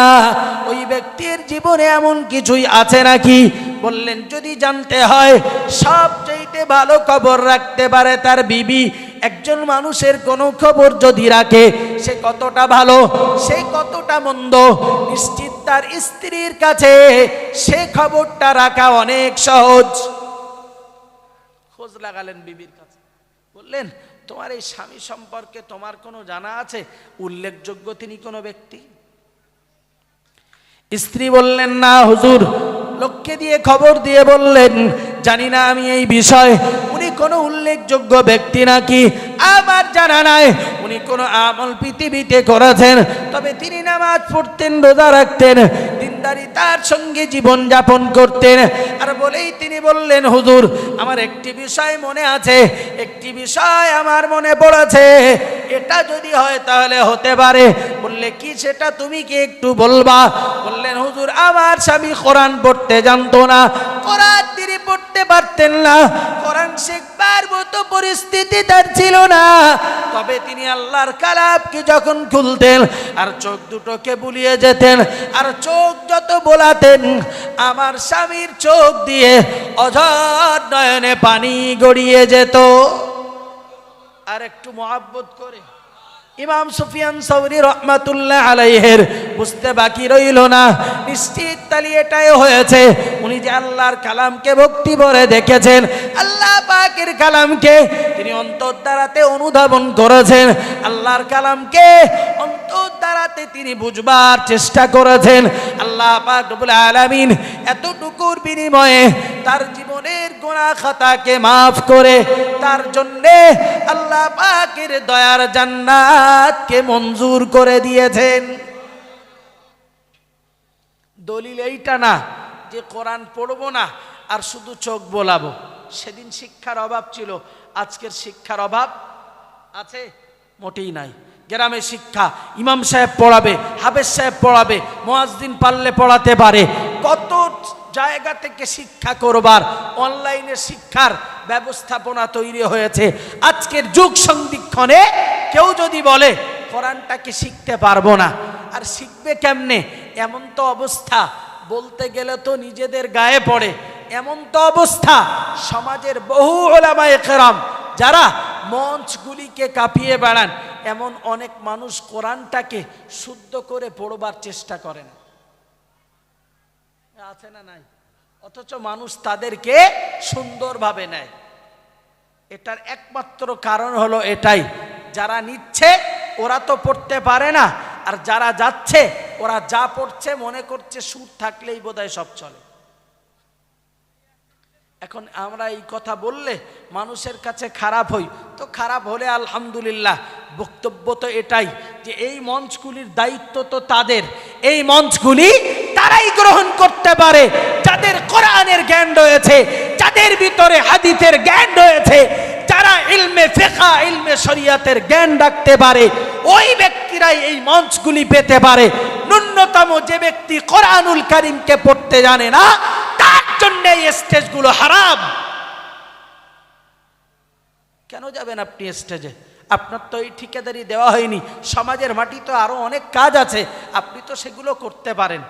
ওই ব্যক্তির জীবনে এমন কিছুই আছে নাকি। বললেন যদি জানতে হয় সবচেয়ে ভালো খবর রাখতে পারে তার বিবি। একজন মানুষের কোনো খবর যদি রাখে সে কতটা ভালো, সে কতটা মন্দ, নিশ্চিত তার স্ত্রীর কাছে সে খবরটা রাখা অনেক সহজ। খোঁজ লাগালেন বিবির কাছে, বললেন তোমার এই স্বামী সম্পর্কে তোমার কোনো জানা আছে উল্লেখযোগ্য তিনি কোনো ব্যক্তি? স্ত্রী বললেন না হুজুর। লোককে দিয়ে খবর দিয়ে বললেন জানি না আমি এই বিষয়, উনি কোনো উল্লেখযোগ্য ব্যক্তি নাকি আমার জানা নাই। উনি কোনো আমল পৃথিবীতে করেছেন, তবে তিনি নামাজ পড়তেন, রোজা রাখতেন, দিনদারি তার সঙ্গে জীবন যাপন করতেন। আর বলেই তিনি বললেন হুজুর আমার একটি বিষয় মনে আছে, একটি বিষয় আমার মনে পড়েছে, এটা যদি হয় তাহলে হতে পারে। বললে কি সেটা, তুমি কি একটু বলবা? বললেন হুজুর আমার স্বামী কোরআন পড়তে জানতো না, কোরআন তিনি পড়তে পারতেন না, কোরআন শিখবার মতো পরিস্থিতি তার ছিল না, তবে তিনি আল্লাহর কালামকে যখন খুলতেন আর চোখ দুটোকে বুলিয়ে যেতেন আর চোখ যত বোলাতেন আমার স্বামীর চোখ দিয়ে অঝর নয়নে পানি গড়িয়ে যেত। আর একটু মহব্বত করে ইমাম সুফিয়ান সাউরি রহমাতুল্লাহ আলাইহির বুঝতে বাকি রইল না, নিশ্চিত তালি এটাই হয়েছে উনি যে আল্লাহর কালামকে ভক্তি ভরে দেখেছেন, আল্লাহ পাকের কালামকে তিনি অন্তর দ্বারাতে অনুধাবন করেছেন, আল্লাহর কালামকে অন্তর দ্বারাতে তিনি বুঝবার চেষ্টা করেছেন। আল্লাহ পাক রব্বুল আলামিন এতটুকুর বিনিময়ে তার জীবনের গুনাহ খাতাকে মাফ করে তার জন্যে আল্লাহ পাকের দয়ার জান্নাতকে মঞ্জুর করে দিয়েছেন। দলিল এইটা না যে কোরআন পড়বো না আর শুধু চোখ বোলাবো। সেদিন শিক্ষার অভাব ছিল, আজকের শিক্ষার অভাব আছে? মোটেই নাই। গ্রামে শিক্ষা, ইমাম সাহেব পড়াবে, হাফেজ সাহেব পড়াবে, মুয়াজ্জিন পারলে পড়াতে পারে। কত জায়গা থেকে শিক্ষা করবার অনলাইনে শিক্ষার ব্যবস্থাপনা তৈরি হয়েছে। আজকের যুগ সন্ধিক্ষণে কেউ যদি বলে কোরআনটাকে শিখতে পারবো না, আর শিখবে কেমনে? এমন তো অবস্থা, বলতে গেলে তো নিজেদের গায়ে পড়ে। এমন তো অবস্থা, সমাজের বহু উলামায়ে কেরাম যারা মঞ্চগুলিকে কাঁপিয়ে বেড়ান, এমন অনেক মানুষ কোরআনটাকে শুদ্ধ করে পড়বার চেষ্টা করেন, আছে না নাই? অথচ মানুষ তাদেরকে সুন্দরভাবে নেয়। এটার একমাত্র কারণ হলো এটাই, যারা নিচ্ছে ওরা তো পড়তে পারে না, আর যারা যাচ্ছে ওরা যা পড়ছে মনে করছে সুর থাকলেই বোধহয় সব চলে। এখন আমরা এই কথা বললে মানুষের কাছে খারাপ হই, তো খারাপ হলে আলহামদুলিল্লাহ। বক্তব্য তো এটাই যে এই মঞ্চগুলির দায়িত্ব তো তাদের, এই মঞ্চগুলি তারাই গ্রহণ করতে পারে যাদের কোরআনের জ্ঞান রয়েছে, যাদের ভিতরে হাদিসের জ্ঞান রয়েছে, যারা ইলমে ফিকহ, ইলমে শরিয়াতের জ্ঞান রাখতে পারে, ওই ব্যক্তিরাই এই মঞ্চগুলি পেতে পারে। ন্যূনতম যে ব্যক্তি কোরআনুল কারীমকে পড়তে জানে না, তার জন্য এই স্টেজগুলো হারাম। কেন যাবেন আপনি স্টেজে? আপনার তো এই ঠিকাদারি দেওয়া হয়নি। সমাজের মাটি তো আরো অনেক কাজ আছে, আপনি তো সেগুলো করতে পারেন।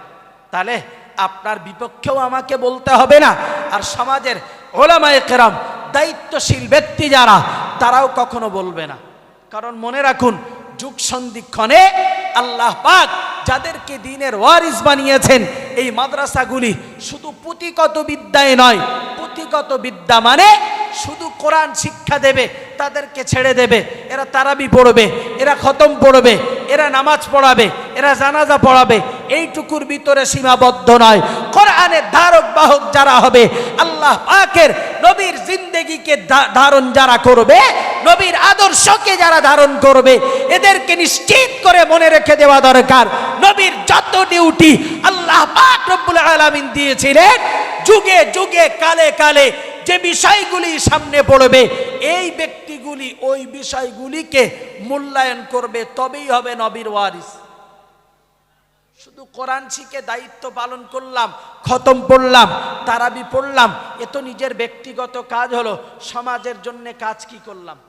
তাহলে আপনার বিপক্ষেও আমাকে বলতে হবে না। আর সমাজের উলামায়ে কেরাম, দায়িত্বশীল ব্যক্তি যারা, তারাও কখনো বলবে না। কারণ মনে রাখুন, যুগ সন্ধিক্ষণে আল্লাহ পাক যাদেরকে দ্বীনের ওয়ারিস বানিয়েছেন, এই মাদ্রাসাগুলি শুধু পুঁথিগত বিদ্যায় নয়। পুঁথিগত বিদ্যা মানে শুধু কোরআন শিক্ষা দেবে, তাদেরকে ছেড়ে দেবে, এরা তারাবি পড়বে, এরা খতম পড়বে, এরা নামাজ পড়াবে, এরা জানাজা পড়াবে, এইটুকুর ভিতরে সীমাবদ্ধ নয়। কোরআনের ধারক বাহক যারা হবে, আল্লাহ পাকের নবীর জিন্দেগিকে ধারণ যারা করবে, নবীর আদর্শকে যারা ধারণ করবে, এদেরকে নিশ্চিত করে মনে রেখে দেওয়া দরকার, নবীর যত ডিউটি আল্লাহ পাক রব্বুল আলামিন দিয়েছিলেন, যুগে যুগে কালে কালে যে বিষয়গুলি সামনে পড়বে, এই ব্যক্তিগুলি ওই বিষয়গুলিকে মূল্যায়ন করবে, তবেই হবে নবীর ওয়ারিস। শুধু কোরআন শিখে দায়িত্ব পালন করলাম, খতম পড়লাম, তারাবি পড়লাম, এ তো নিজের ব্যক্তিগত কাজ হলো। সমাজের জন্য কাজ কি করলাম?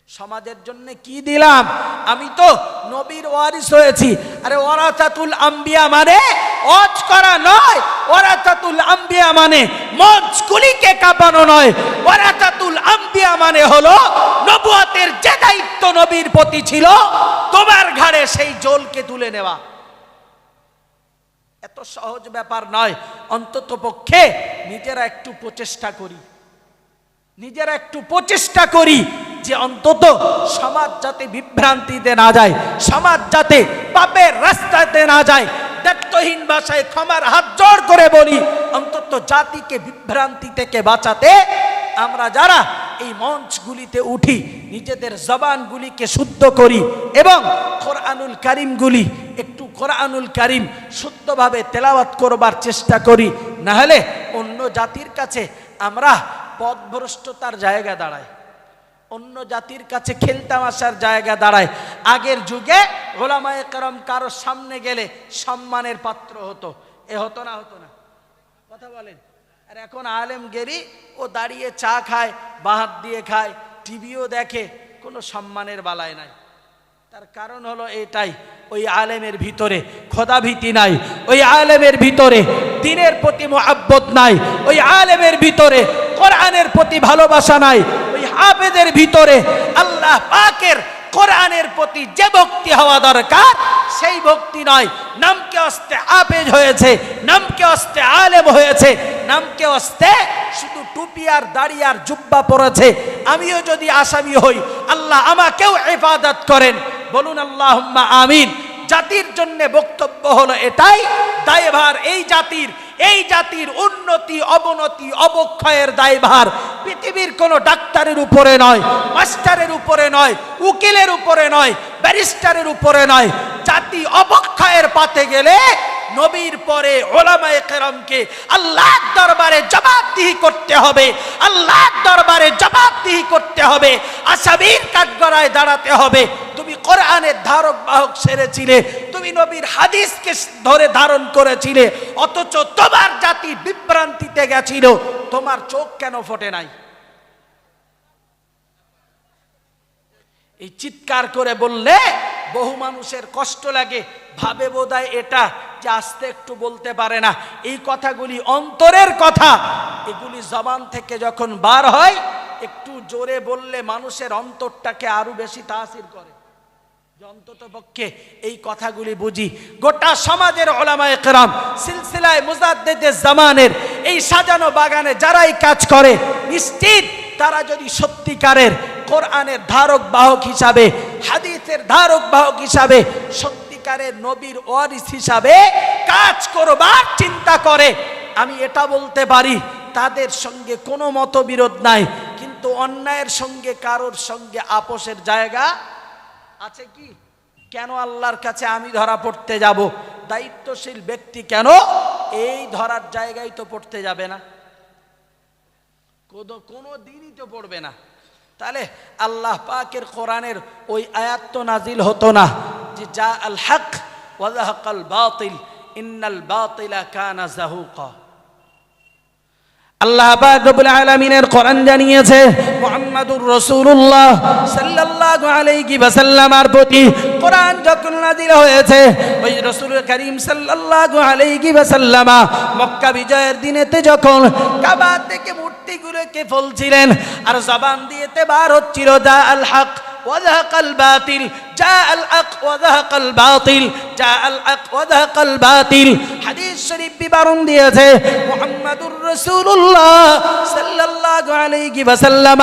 সমাজের জন্য কি দিলাম? আমি তো নবীর ওয়ারিস হয়েছি। আরে ওয়ারাসাতুল আম্বিয়া মানে ওয়াজ করা নয়, ওয়ারাসাতুল আম্বিয়া মানে মঞ্চগুলিকে কাঁপানো নয়। ওয়ারাসাতুল আম্বিয়া মানে হলো নবুয়তের যে দায়িত্ব নবীর প্রতি ছিল, তোমার ঘাড়ে সেই জোলকে তুলে নেওয়া। এত সহজ ব্যাপার নয়। অন্তত পক্ষে নিজেরা একটু প্রচেষ্টা করি, নিজেরা একটু প্রচেষ্টা করি যে অন্তত সমাজ যাতে বিভ্রান্তিতে না যায়, সমাজ যাতে পাপের রাস্তাতে না যায়। দায়িত্বহীন ভাষায় ক্ষমার হাত জোড় করে বলি, অন্তত জাতিকে বিভ্রান্তি থেকে বাঁচাতে আমরা যারা এই মঞ্চগুলিতে উঠি, নিজেদের জবানগুলিকে শুদ্ধ করি এবং কোরআনুল কারীমগুলি একটু কোরআনুল কারীম শুদ্ধভাবে তেলাওয়াত করবার চেষ্টা করি। না হলে অন্য জাতির কাছে আমরা পথভ্রষ্টতার জায়গা দাঁড়ায়, অন্য জাতির কাছে খেলতামাশার জায়গা দাঁড়ায়। আগের যুগে উলামায়ে কেরাম কারোর সামনে গেলে সম্মানের পাত্র হতো, এ হতো না? হতো না? কথা বলেন। আর এখন আলেমগেরি, ও দাঁড়িয়ে চা খায়, বাহাত দিয়ে খায়, টিভিও দেখে, কোনো সম্মানের বালায় নাই। তার কারণ হলো এটাই, ওই আলেমের ভিতরে খোদাভীতি নাই, ওই আলেমের ভিতরে দ্বীনের প্রতি মুহাব্বত নাই, ওই আলেমের ভিতরে কোরআনের প্রতি ভালোবাসা নাই, ওই হাফেজের ভিতরে আল্লাহ পাকের কোরআনের প্রতি যে ভক্তি হওয়া দরকার সেই ভক্তি নয়। নামকে অস্তে হাফেজ হয়েছে, নামকে অস্তে আলেম হয়েছে, নামকে অস্তে শুধু টুপি আর দাড়ি আর জুব্বা পরেছে। আমিও যদি আসামি হই, আল্লাহ আমাকেও ইবাদত করেন, বলুন আল্লাহুম্মা আমিন। জাতির জন্য বক্তব্য হলো এটাই, দায়ভার এই জাতির উন্নতি অবনতি অবক্ষয়ের দায়ভার পৃথিবীর কোনো ডাক্তারের উপরে নয়, মাস্টারের উপরে নয়, উকিলের উপরে নয়, ব্যারিস্টারের উপরে নয়। জাতি অবক্ষয়ের পাতে গেলে নবীর পরে উলামায়ে কেরামকে আল্লাহর দরবারে জবাবদিহি করতে হবে, আল্লাহর দরবারে জবাবদিহি করতে হবে, আসামির কাঠগড়ায় দাঁড়াতে হবে। তুমি কোরআনের ধারক বাহক সেরেছিলে, তুমি নবীর হাদিসকে ধরে ধারণ করেছিলে, অথচ তোমার জাতি বিভ্রান্তিতে গেছিল। তোমার চোখ কেন ফোটে নাই? এই চিৎকার করে বললে বহু মানুষের কষ্ট লাগে, ভাবে বোধহয় এটা যে আস্তে একটু বলতে পারে না। এই কথাগুলি অন্তরের কথা, এগুলি জবান থেকে যখন বার হয় একটু জোরে বললে মানুষের অন্তরটাকে আরো বেশি তাসির করে। অন্তত পক্ষে এই কথাগুলি বুঝি। গোটা সমাজের উলামায়ে কেরাম সিলসিলায়ে মুজাদ্দিদে জামানের এই সাজানো বাগানে যারাই কাজ করে, নিশ্চিত তারা যদি সত্যিকারের কোরআনের ধারক বাহক হিসাবে, হাদিসের ধারক বাহক হিসাবে, সত্যিকারের নবীর ওয়ারিস হিসাবে কাজ করবার চিন্তা করে, আমি এটা বলতে পারি তাদের সঙ্গে কোনো মতবিরোধ নাই। কিন্তু অন্যায়ের সঙ্গে কারোর সঙ্গে আপোষের জায়গা আছে কি? কেন আল্লাহর কাছে আমি ধরা পড়তে যাব? দায়িত্বশীল ব্যক্তি কেন এই ধরার জায়গায় তো পড়তে যাবে না, কোনো দিনই তো পড়বে না। তাহলে আল্লাহ পাকের কোরআনের ওই আয়াত তো নাজিল হতো না যে যা আল হক ওয়া যাহাকাল বাতিল ইন্নাল বাতিলা কানা যাহুকা। আল্লাহ পাক রব্বুল আলামিনের কোরআন জানিয়েছে মুহাম্মাদুর রাসূলুল্লাহ সাল্লাল্লাহু আলাইহি ওয়াসাল্লামের প্রতি কোরআন যখন নাযিল হয়েছে, ওই রাসূল করিম সাল্লাল্লাহু আলাইহি ওয়াসাল্লাম মক্কা বিজয়ের দিনেতে যখন কাবা থেকে মূর্তিগুলোকে ফেলছিলেন আর জবান দিয়েতে বার হচ্ছিল যা আল হক ওয়া যাহাকাল বাতিল, যা আল হক ওয়া যাহাকাল বাতিল, যা আল হক ওয়া যাহাকাল বাতিল। হাদিস শরীফ বিবরণ দিয়েছে মুহাম্মাদুর রাসূলুল্লাহ সাল্লাল্লাহু আলাইহি ওয়াসাল্লাম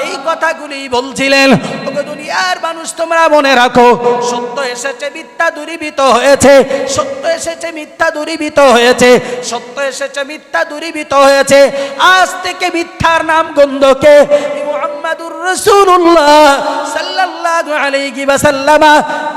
এই কথাগুলি বলছিলেন, ওগো দুনিয়ার মানুষ তোমরা মনে রাখো, সত্য এসেছে মিথ্যা দূরীভূত হয়েছে, সত্য এসেছে মিথ্যা দূরীভূত হয়েছে, সত্য এসেছে মিথ্যা দূরীভূত হয়েছে। আজ থেকে মিথ্যার নাম গন্ধকে মুহাম্মাদুর রাসূলুল্লাহ সাল্লাল্লাহু আলাইহি ওয়াসাল্লাম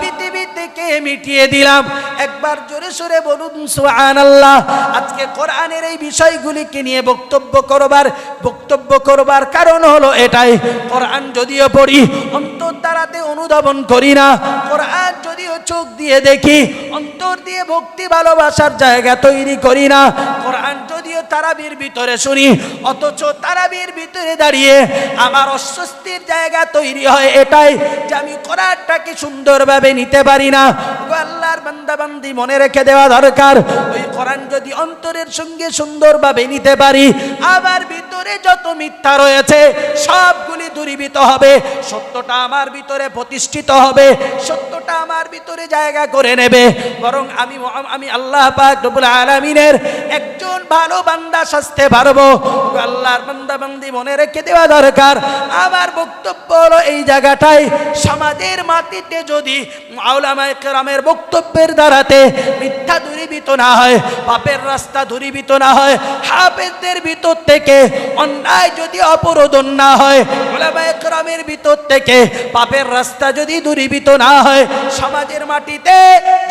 পৃথিবী থেকে মিটিয়ে দিলাম। একবার জোরে সোরে বলুন সুবহানাল্লাহ। আজকে কোরআনের এই বিষয়গুলিকে নিয়ে বক্তব্য করবার কারণ হলো এটাই, কোরআন যদিও পড়ি অন্তর দ্বারাতে অনুধাবন করি না, কোরআন যদিও চোখ দিয়ে দেখি অন্তর দিয়ে ভক্তি ভালোবাসার জায়গা তৈরি করি না, কোরআন যদিও তারাবির ভিতরে শুনি অথচ তারাবির ভিতরে দাঁড়িয়ে আমার অস্বস্তির জায়গা তৈরি হয় এটাই যে আমি কোরআনটাকে সুন্দরভাবে নিতে পারি না। আল্লাহর বান্দা বান্দি মনে রেখে দেওয়া দরকার, ওই কোরআন যদি অন্তরের সঙ্গে সুন্দরভাবে নিতে পারি, আমার ভিতরে যত মিথ্যা রয়েছে সবগুলি দূরীভূত হবে, সত্যটা আমার ভিতরে প্রতিষ্ঠিত হবে, সত্যটা আমার ভিতরে জায়গা করে নেবে। বরং আমি আল্লাহ পাক রব্বুল আলামিনের একজন ভালো বান্দা সাজতে পারবো। আল্লাহর বান্দা বান্দি মনে রেখে দেওয়া দরকার। আমার বক্তব্য হলো এই জায়গাটাই, সমাজের মাটিতে যদি উলামায়ে কেরামের বক্তব্যের দ্বারাতে মিথ্যা দূরীভূত না হয়, পাপের রাস্তা দূরীভূত না হয়, হাফেজদের ভিতর থেকে অন্যায় যদি অপরোধন না হয়, উলামায়ে কেরামের ভিতর থেকে পাপের রাস্তা যদি দূরীভূত না হয়, সমাজের মাটিতে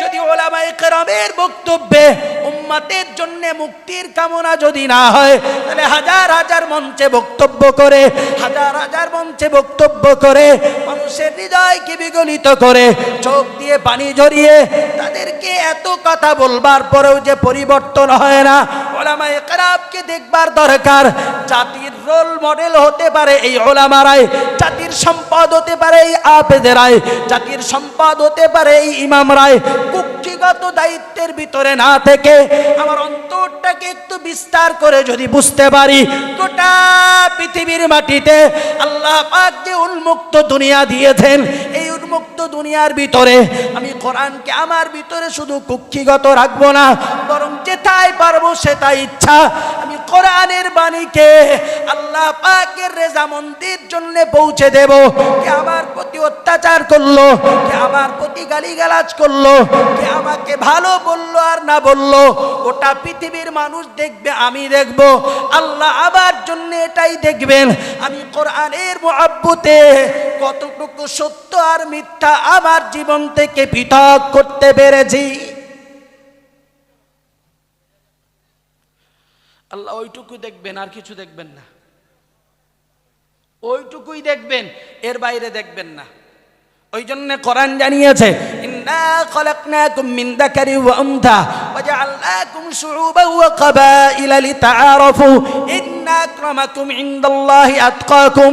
যদি উলামায়ে কেরামের বক্তব্যে উম্মতের জন্য মুক্তির কামনা যদি না হয়, তাহলে হাজার হাজার মঞ্চে বক্তব্য করে, হাজার হাজার মঞ্চে বক্তব্য করে মানুষের হৃদয়কে বিগলিত করে, চোখ দিয়ে পানি ঝরিয়ে তাদেরকে এত কথা বলবার পরেও যে পরিবর্তন হয় না, উলামায়ে কেরামকে দেখবার দরকার। জাতির রোল মডেল হতে পারে এই উলামারাই, জাতির সম্পদ হতে পারে এই হাফেজেরাই, জাতির সম্পদ হতে পারে এই ইমামরাই। কুক্ষিগত দায়িত্বের ভিতরে না থেকে আমার অন্তরটাকে একটু বিস্তার করে যদি বুঝতে পারি, গোটা পৃথিবীর মাটিতে আল্লাহ পাক যে উন্মুক্ত দুনিয়া দিয়েছেন, এই উন্মুক্ত দুনিয়ার ভিতরে আমি কোরআনকে আমার ভিতরে শুধু কুক্ষিগত রাখবো না, বরং যেটাই পারবো সেটাই ইচ্ছা আমি কোরআনের বাণীকে আল্লাহ পাকের রেজামন্দির জন্য পৌঁছে দেব। কে আমার প্রতি অত্যাচার করলো, কে আমার প্রতি গালিগালাজ করলো, কে আমাকে ভালো বললো আর না বললো, ওটা পৃথিবীর মানুষ দেখবে, আমি দেখব। আল্লাহ আমার জন্য এটাই দেখবেন আমি কোরআনের মুহাব্বতে কতটুকু সত্য আর মিথ্যা আমার জীবন থেকে পৃথক করতে পেরেছি। আল্লাহ ওইটুকু দেখবেন, আর কিছু দেখবেন না। ওইটুকুই দেখবেন, এর বাইরে দেখবেন না। ওই জন্য কোরআন জানিয়েছে, ইন্না খলাকনাকুম মিন যাকারি ওয়া উনথা ওয়া জাআলনাকুম শুউবান ওয়া কাবাইলা লিতাআরাফু ইন্না আকরামাকুম ইনদাল্লাহি আতকাকুম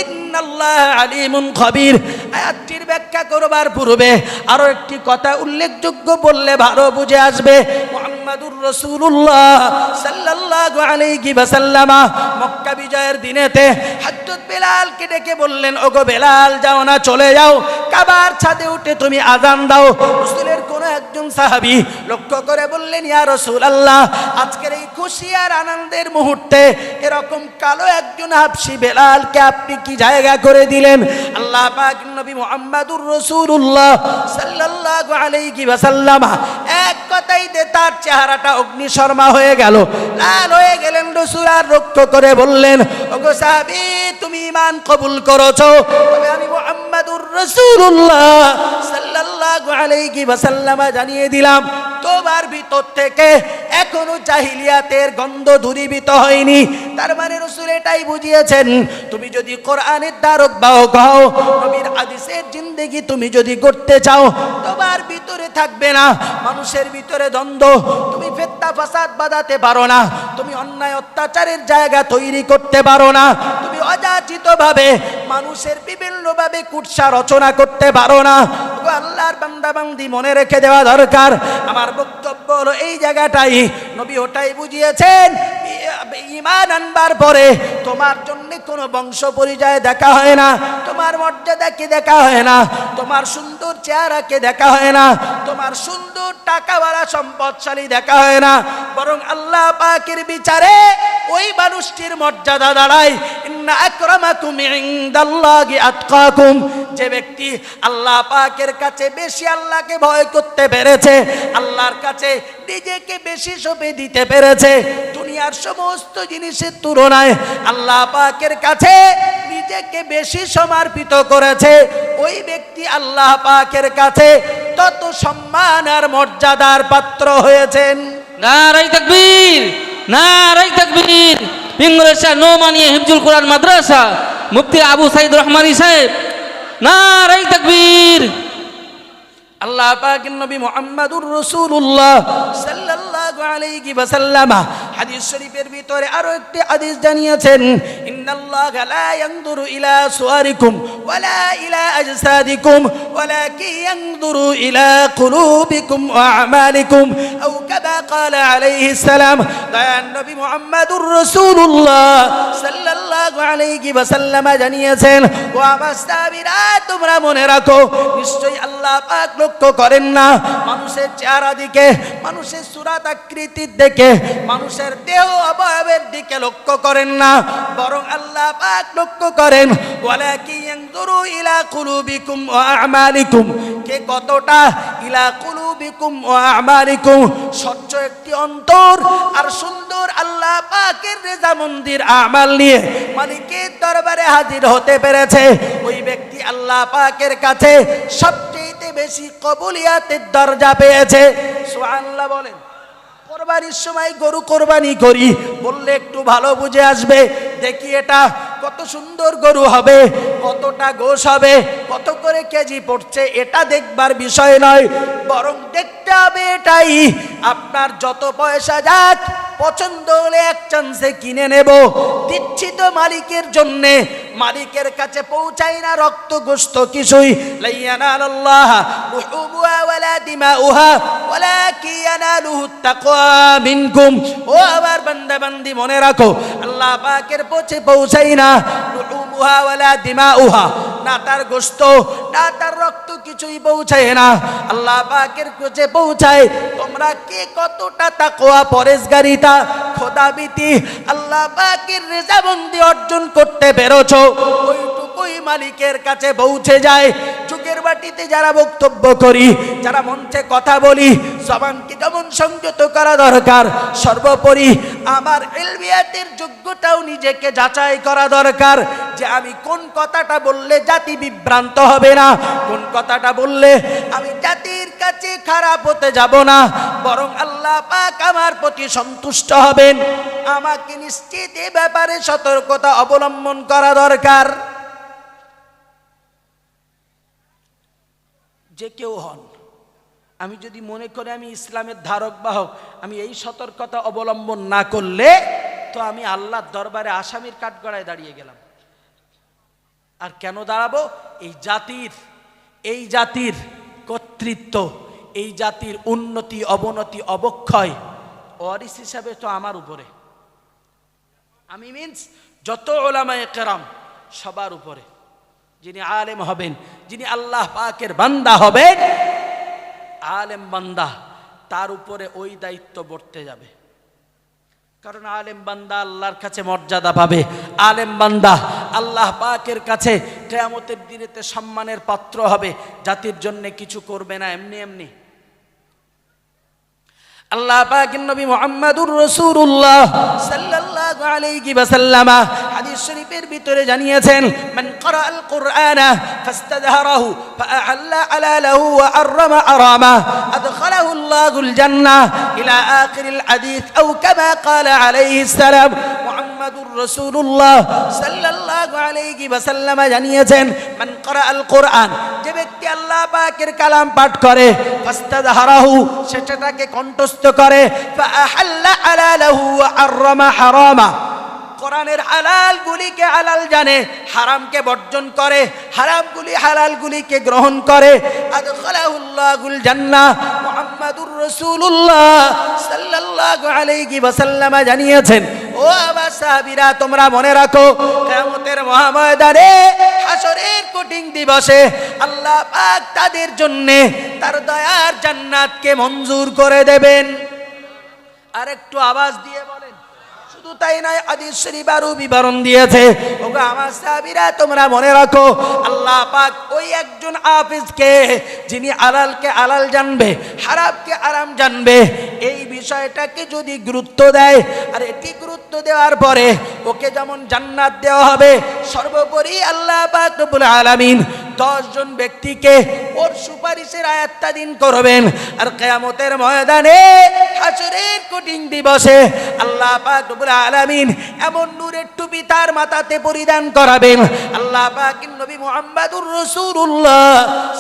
ইন্নাল্লাহা আলিমুন খাবীর। আয়াতটির ব্যাখ্যা করবার পূর্বে আরো একটি কথা উল্লেখযোগ্য বললে ভালো বুঝে আসবে। মুহাম্মাদুর রাসূলুল্লাহ সাল্লাল্লাহু আলাইহি ওয়াসাল্লাম মক্কা বিজয়ের দিনেতে হযরত বেলালকে ডেকে বললেন, ওগো বেলাল, যাও না, চলে যাও, কাবার ছাদে উঠে তুমি আযান দাও। রাসূলের কোন একজন সাহাবী লক্ষ্য করে বললেন, ইয়া রাসূলুল্লাহ, আজকের এই খুশি আর আনন্দের মুহূর্তে এরকম কালো একজন হাবশী বেলালকে আপনি কি জায়গা করে দিলেন? আল্লাহ পাক নবী মুহাম্মাদুর রাসূলুল্লাহ সাল্লাল্লাহু আলাইহি ওয়াসাল্লাম এক কথাইতে তার চেহারাটা অগ্নিশর্মা হয়ে গেল, লাল হয়ে গেলেন। রাসূল আর লক্ষ্য করে বললেন, ওগো সাহাবী, তুমি ঈমান কবুল করেছো, তবে আমি মুহাম্মাদুর রাসূলুল্লাহ সাল্লাল্লাহু আলাইহি ওয়াসাল্লাম জানিয়ে দিলাম, তোমার ভিতর থেকে এখনো জাহিলিয়াতের গন্ধ দূরীভূত হয়নি। তার মানে রাসূল এটাই বুঝিয়েছেন, তুমি যদি কোরআনের ধারক বাহক হও, নবীর হাদিসের জিন্দেগি তুমি যদি করতে চাও, তোমার ভিতরে থাকবে না মানুষের ভিতরে দ্বন্দ্ব, তুমি ফিতনা ফাসাদ বাঁধাতে পারো না, তুমি অন্যায় অত্যাচারের জায়গা তৈরি করতে পারো না, তুমি অযাচিতভাবে মানুষের বিভিন্নভাবে কুৎসা রচনা করতে পারো না। আল্লাহর বান্দা বান্দি মনে রেখে দেওয়া দরকার। আমার বক্তব্য হলো এই জায়গাটাই, নবী ওটাই বুঝিয়েছেন, ঈমান আনবার পরে তোমার জন্য কোনো বংশ পরিচয় দেখা হয় না, তোমার মর্যাদাকে দেখা হয় না, তোমার সুন্দর চেহারাকে দেখা হয় না, তোমার সুন্দর টাকাওয়ালা সম্পদশালী দেখা হয় না, বরং আল্লাহ পাকের বিচারে ওই মানুষটির মর্যাদা দাঁড়ায়, ইন্না আকরামাকুম ইনদাল্লাহি আতকাকুম। যে ব্যক্তি আল্লাহ পাকের কাছে বেশি আল্লাহকে ভয় করতে পেরেছে, আল্লাহর কাছে নিজেকে বেশি সঁপে দিতে পেরেছে, দুনিয়ার সমস্ত জিনিসের তুলনায় আল্লাহ পাকের কাছে নিজেকে বেশি সমর্পিত করেছে, ওই ব্যক্তি আল্লাহ পাকের কাছে তত সম্মান আর মর্যাদার পাত্র হয়েছেন। নারায়ে তাকবীর, নারায়ে তাকবীর। পিঙ্গলেশা নোমানিয়া হিফজুল কোরআন মাদ্রাসা, মুফতি আবু সাইদ রহমানী সাহেব, নারায়ে তাকবীর। আল্লাহ পাকের নবী মুহাম্মাদুর রাসূলুল্লাহ সাল্লাল্লাহু আলাইহি ওয়াসাল্লাম হাদিস শরীফের ভিতরে আরো একটি হাদিস জানিয়েছেন, ইন্নাল্লাহা লা ইয়ানজুরু ইলা সুওয়ারিকুম ওয়ালা ইলা আজসাদিকুম ওয়ালাকিন ইয়ানজুরু ইলা কুলুবিকুম ওয়া আমালিকুম, আও কামা ক্বালা আলাইহিস সালাম। দয়ান নবী মুহাম্মাদুর রাসূলুল্লাহ সাল্লাল্লাহু আলাইহি ওয়াসাল্লাম জানিয়েছেন, ও আমার সাহাবীরা, তোমরা মনে রাখো, নিশ্চয়ই আল্লাহ পাক লক্ষ্য করেন না মানুষের চেহারা দিকে, মানুষের সুরাত আকৃতির দিকে, মানুষের দেহ অবয়বের দিকে লক্ষ্য করেন না, বরং আল্লাহ পাক লক্ষ্য করেন ওয়ালাকিন ইয়ানজুরু ইলা কুলুবিকুম ওয়া আমালিকুম। কে কতটা ইলা কুলুবিকুম ওয়া আমালিকুম, স্বচ্ছ একটি অন্তর আর সুন্দর আল্লাহ পাকের রেজামন্দির আমাল নিয়ে মালিকের দরবারে হাজির হতে পেরেছে, ওই ব্যক্তি আল্লাহ পাকের কাছে সবচেয়ে বেশি কবুলিয়াতের দরজা পেয়েছে। সুবহানাল্লাহ বলেন। কোরবানির সময় গরু কোরবানি করি বললে একটু ভালো বুঝে আসবে, দেখি এটা কত সুন্দর গরু হবে, কতটা গোশ হবে, কত করে কেজি পড়ছে, এটা দেখবার বিষয় নয়, বরং দেখতে হবে এটাই, আপনার যত পয়সা যাক, পছন্দ হলে এক চান্সে কিনে নেব, দিচ্ছি তো মালিকের জন্যে, মালিকের কাছে পৌঁছাই না রক্ত গোশত কিছুই। লা ইয়ানালাল্লাহ লুহুমুহা ওয়ালা দিমাউহা ওয়ালাকিন ইয়ানালুহুত তাকওয়া মিনকুম। ও আমার বান্দা বান্দি মনে রাখো, আল্লাহ পাকের পৌঁছে পৌঁছাই না লুহুমুহা ওয়ালা দিমাউহা, না তার গোশত না তার রক্ত কিছুই পৌঁছায় না, আল্লাহ পাকের কাছে পৌঁছায় তোমরা কে কতটা তাকওয়া, পরেশগারিতা, খোদাভীতি, আল্লাহ পাকের রেজামন্দি অর্জন করতে পেরেছো, ওইটুকুই মালিকের কাছে পৌঁছে যায়। যুগের বাটিতে যারা বক্তব্য করি, যারা মঞ্চে কথা বলি, জবানকে যেমন সংযত করা দরকার, সর্বোপরি আমার ইলমিয়াতের যোগ্যতাও নিজেকে যাচাই করা দরকার, যে আমি কোন কথাটা বললে জাতি বিভ্রান্ত হবে না, কোন কথাটা বললে আমি জাতির কাছে খারাপ হতে যাব না, বরং আল্লাহ আল্লাহ পাক আমার প্রতি সন্তুষ্ট হবেন, আমাকে নিশ্চিত এ ব্যাপারে সতর্কতা অবলম্বন করা দরকার। যে কেউ হন, আমি যদি মনে করি আমি ইসলামের ধারক বাহক, আমি এই সতর্কতা অবলম্বন না করলে তো আমি আল্লাহর দরবারে আসামির কাঠগড়ায় দাঁড়িয়ে গেলাম। আর কেন দাঁড়াবো? এই জাতির কর্তৃত্ব, এই জাতির উন্নতি অবনতি অবক্ষয় ওয়ারিস হিসাবে তো আমার উপরে, আমি মিন্স যত উলামায়ে কেরাম সবার উপরে, যিনি আলেম হবেন, যিনি আল্লাহ পাকের বান্দা হবেন, আলেম বান্দা তার উপরে ওই দায়িত্ব বর্তে যাবে। কারণ আলেম বান্দা আল্লাহর কাছে মর্যাদা পাবে, আলেম বান্দা আল্লাহ পাকের কাছে কিয়ামতের দিনেতে সম্মানের পাত্র হবে, জাতির জন্য কিছু করবে না এমনি এমনি। আল্লাহ পাকের নবী মুহাম্মদুর রাসূলুল্লাহ সাল্লাল্লাহু আলাইহি ওয়াসাল্লাম হাদিস শরীফের ভিতরে জানিয়েছেন, মান ক্বারাআল কুরআনা ফাস্তাযহারাহু ফাআহাল্লা হালালাহু ওয়া হারামা হারামা আদখালাহু আল্লাহুল জান্নাহ ইলা আখিরিল হাদিস আও কামা ক্বালা আলাইহিস সালাম। মুহাম্মদুর রাসূলুল্লাহ সাল্লাল্লাহু আলাইহি ওয়াসাল্লাম জানিয়েছেন, মান ক্বারাআল কুরআন, যে ব্যক্তি আল্লাহ পাকের কালাম পাঠ করে, ফাস্তাযহারাহু, সেটাকে কণ্ঠস্থ করে, ফাআহাল্লা হালালাহু ওয়া হারামা হারামা, কোরআনের হালালগুলিকে হালাল জানে, হারামকে বর্জন করে, হারামগুলি হালালগুলিকে গ্রহণ করে, আদখালাহুল্লাহুল জান্নাহ। মুহাম্মদুর রাসূলুল্লাহ সাল্লাল্লাহু আলাইহি ওয়াসাল্লাম জানিয়েছেন, ও আমার সাহাবীরা, তোমরা মনে রাখো, কিয়ামতের মহাময়দানে, হাসরের কঠিন দিবসে আল্লাহ পাক তাদের জন্য তার দয়ার জান্নাতকে মঞ্জুর করে দেবেন। আর একটু আওয়াজ দিয়ে বলেন। শুধু তাই নয়, হাদিস শরীফ আরো বিবরণ দিয়েছে, ওগো আমার সাহাবীরা, তোমরা মনে রাখো, আল্লাহ পাক ওই একজন হাফেজকে, যিনি হালালকে হালাল জানবে, হারামকে হারাম জানবে, এই বিষয়টাকে যদি গুরুত্ব দেয়, আর এটি গুরুত্ব দেওয়ার পরে ওকে যেমন জান্নাত দেওয়া হবে, সর্বোপরি আল্লাহ পাক রব্বুল আলামিন 10 জন ব্যক্তিকে ওর সুপারিশের আয়াত্তাধীন করবেন। আর কিয়ামতের ময়দানে, হাসরের কঠিন দিবসে আল্লাহ পাক রব্বুল আলামিন এমন নূরের টুপি তার মাথাতে পরিধান করাবেন। আল্লাহ পাকের নবী মুহাম্মদুর রাসূলুল্লাহ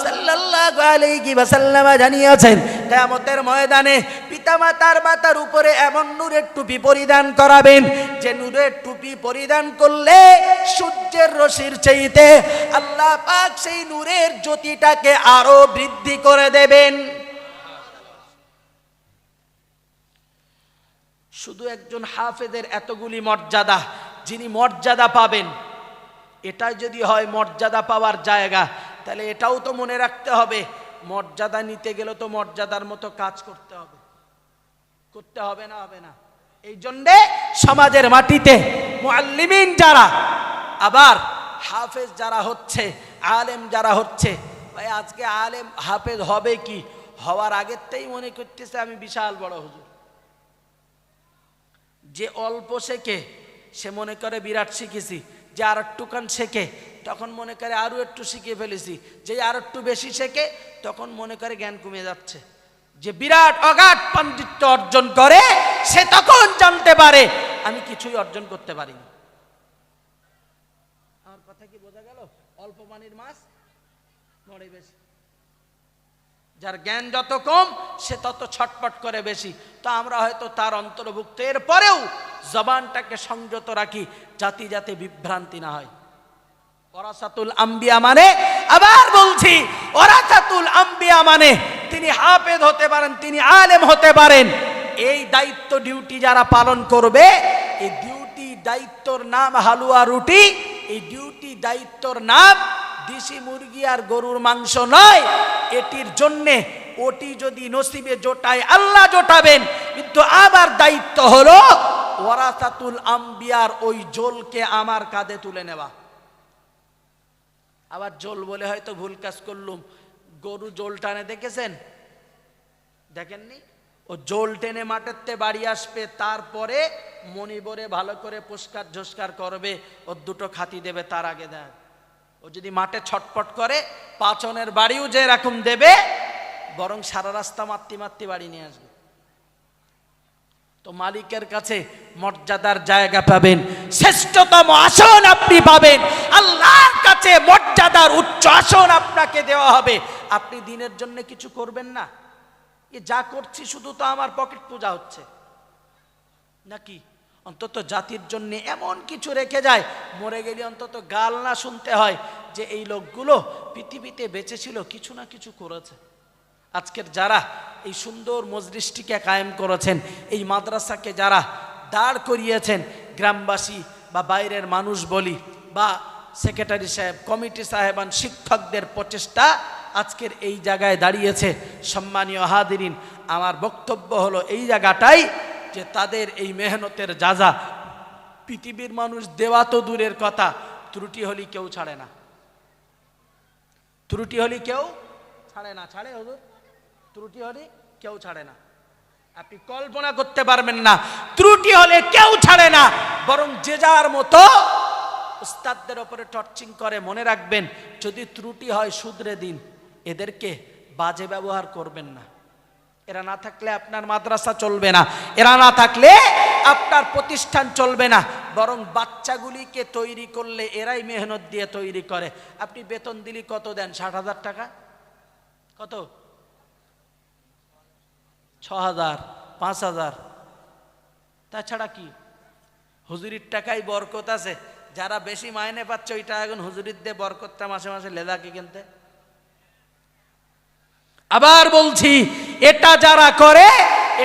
সাল্লাল্লাহু আলাইহি ওয়াসাল্লাম জানিয়েছেন, কিয়ামতের ময়দানে পিতামাতার মাথার উপরে এমন নূরের টুপি পরিধান করাবেন, যে নূরের টুপি পরিধান করলে সূর্যের রশ্মির চাইতে আল্লাহ পাক সেই নূরের জ্যোতিটাকে আরো বৃদ্ধি করে দেবেন। শুধু একজন হাফেজের এতগুলি মর্যাদা, যিনি মর্যাদা পাবেন, এটা যদি হয় মর্যাদা পাওয়ার জায়গা, তাহলে এটাও তো মনে রাখতে হবে, মর্যাদা নিতে গেলে তো মর্যাদার মতো কাজ করতে হবে। করতে হবে না? হবে না? এই জন্যে সমাজের মাটিতে মুআল্লিমিন যারা, আবার হাফেজ যারা হচ্ছে, আলেম যারা হচ্ছে, ভাই আজকে আলেম হাফেজ হবে কি, হওয়ার আগের থেকেই মনে করতেছে আমি বিশাল বড় হুজুর। যে অল্প শেখে সে মনে করে বিরাট শিখেছি, যে আর একটুখান শেখে তখন মনে করে আরো একটু শিখে ফেলেছি, যে আর একটু বেশি শেখে তখন মনে করে জ্ঞান কমে যাচ্ছে। যে বিরাট অগাধ পাণ্ডিত্য অর্জন করে সে তখন জানতে পারে আমি কিছুই অর্জন করতে পারিনি। আমার কথা কি বোঝা গেল? অল্প পানির মাছ মরে বেশি। যার জ্ঞান যত কম সে তত ছটপট করে বেশি। তো আমরা হয়তো তার অন্তর্ভুক্ত, এরপরেও জবানটাকে সংযত রাখি জাতি যাতে বিভ্রান্তি না হয়। ওয়ারাসাতুল আম্বিয়া মানে, আবার বলছি, ওয়ারাসাতুল আম্বিয়া মানে তিনি হাফেজ হতে পারেন, তিনি আলেম হতে পারেন। এই দায়িত্ব ডিউটি যারা পালন করবে, এই ডিউটি দায়িত্বর নাম হালুয়া রুটি, এই ডিউটি দায়িত্বর নাম দেশি মুরগি আর গরুর মাংস নয়। এটির জন্যে ওটি যদি নসিবে জোটায় আল্লাহ জোটাবেন, কিন্তু আবার দায়িত্ব হলো ওয়ারাসাতুল আম্বিয়ার ওই জোলকে আমার কাঁধে তুলে নেওয়া। আবার জোল বলে হয়তো ভুল কাজ করলুম, গরু জোল টানে দেখেছেন? দেখেননি? ও জোল টেনে মাঠেতে বাড়ি আসবে, তারপরে মনিবরে ভালো করে পুষ্কার ঝস্কার করবে, ও দুটো খাতি দেবে, তার আগে দেয়। ও যদি মাঠে ছটপট করে পাচনের বাড়িও যে এরকম দেবে, বরং সারা রাস্তা মারতে মারতে বাড়ি নিয়ে আসবে। তো মালিকের কাছে মর্যাদার জায়গা পাবেন, শ্রেষ্ঠতম আসন আপনি পাবেন, আল্লাহর কাছে মর্যাদার উচ্চ আসন আপনাকে দেওয়া হবে। আপনি দিনের জন্য কিছু করবেন না? এ যা করছি শুধু তো আমার পকেট পূজা হচ্ছে নাকি? অন্তত জাতির জন্য এমন কিছু রেখে যায়, মরে গেলে অন্তত গাল না শুনতে হয় যে এই লোকগুলো পৃথিবীতে বেঁচে ছিল, কিছু না কিছু করেছে। আজকের যারা এই সুন্দর মজলিসটিকে কায়েম করেছেন, এই মাদ্রাসাকে যারা দাঁড় করিয়েছেন, গ্রামবাসী বা বাইরের মানুষ বলি বা সেক্রেটারি সাহেব, কমিটি সাহেবান, শিক্ষকদের প্রচেষ্টা আজকের এই জায়গায় দাঁড়িয়েছে। সম্মানীয় হাদিরিন, আমার বক্তব্য হলো এই জায়গাটাই যে তাদের এই মেহনতের যাজা পৃথিবীর মানুষ দেওয়া তো দূরের কথা, ত্রুটি হলে কেউ ছাড়ে না। ত্রুটি হলে কেউ ছাড়ে না। ছাড়ে হুজুর? ত্রুটি হলে কেউ ছাড়ে না। আপনি কল্পনা করতে পারবেন না, ত্রুটি হলে কেউ ছাড়ে না, বরং যে যার মতো উস্তাদদের উপরে টর্চিং করে। মনে রাখবেন, যদি ত্রুটি হয় শুধরে দিন, এদেরকে বাজে ব্যবহার করবেন না। এরা না থাকলে আপনার মাদ্রাসা চলবে না, এরা না থাকলে আপনার প্রতিষ্ঠান চলবে না, বরং বাচ্চাগুলিকে তৈরি করলে এরাই মেহনত দিয়ে তৈরি করে। আপনি বেতন দিলি কত দেন? 60,000 টাকা? কত? 6,000, 5,000। তাছাড়া কি? হুজুরির টাকায় বরকত আছে। যারা বেশি মাইনে পাচ্ছে ওইটা এখন হুজুরির দিয়ে বরকতটা মাসে মাসে লেদাকে কিনতে। আবার বলছি, এটা যারা করে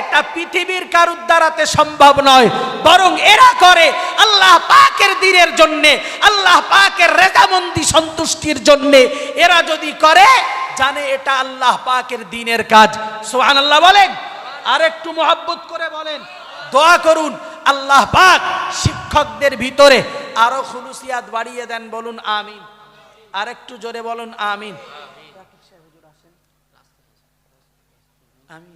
এটা পৃথিবীর কারুর দ্বারাতে সম্ভব নয়, বরং এরা করে আল্লাহ পাকের দ্বীনের জন্যে, আল্লাহ পাকের রেজামন্দি সন্তুষ্টির জন্যে। এরা যদি করে জানে এটা আল্লাহ পাকের দ্বীনের কাজ। সুবহানাল্লাহ বলেন, আর একটু মহব্বত করে বলেন, দোয়া করুন আল্লাহ পাক শিক্ষকদের ভিতরে আরো খুলুসিয়াত বাড়িয়ে দেন। বলুন আমিন। আর একটু জোরে বলুন আমিন। আমি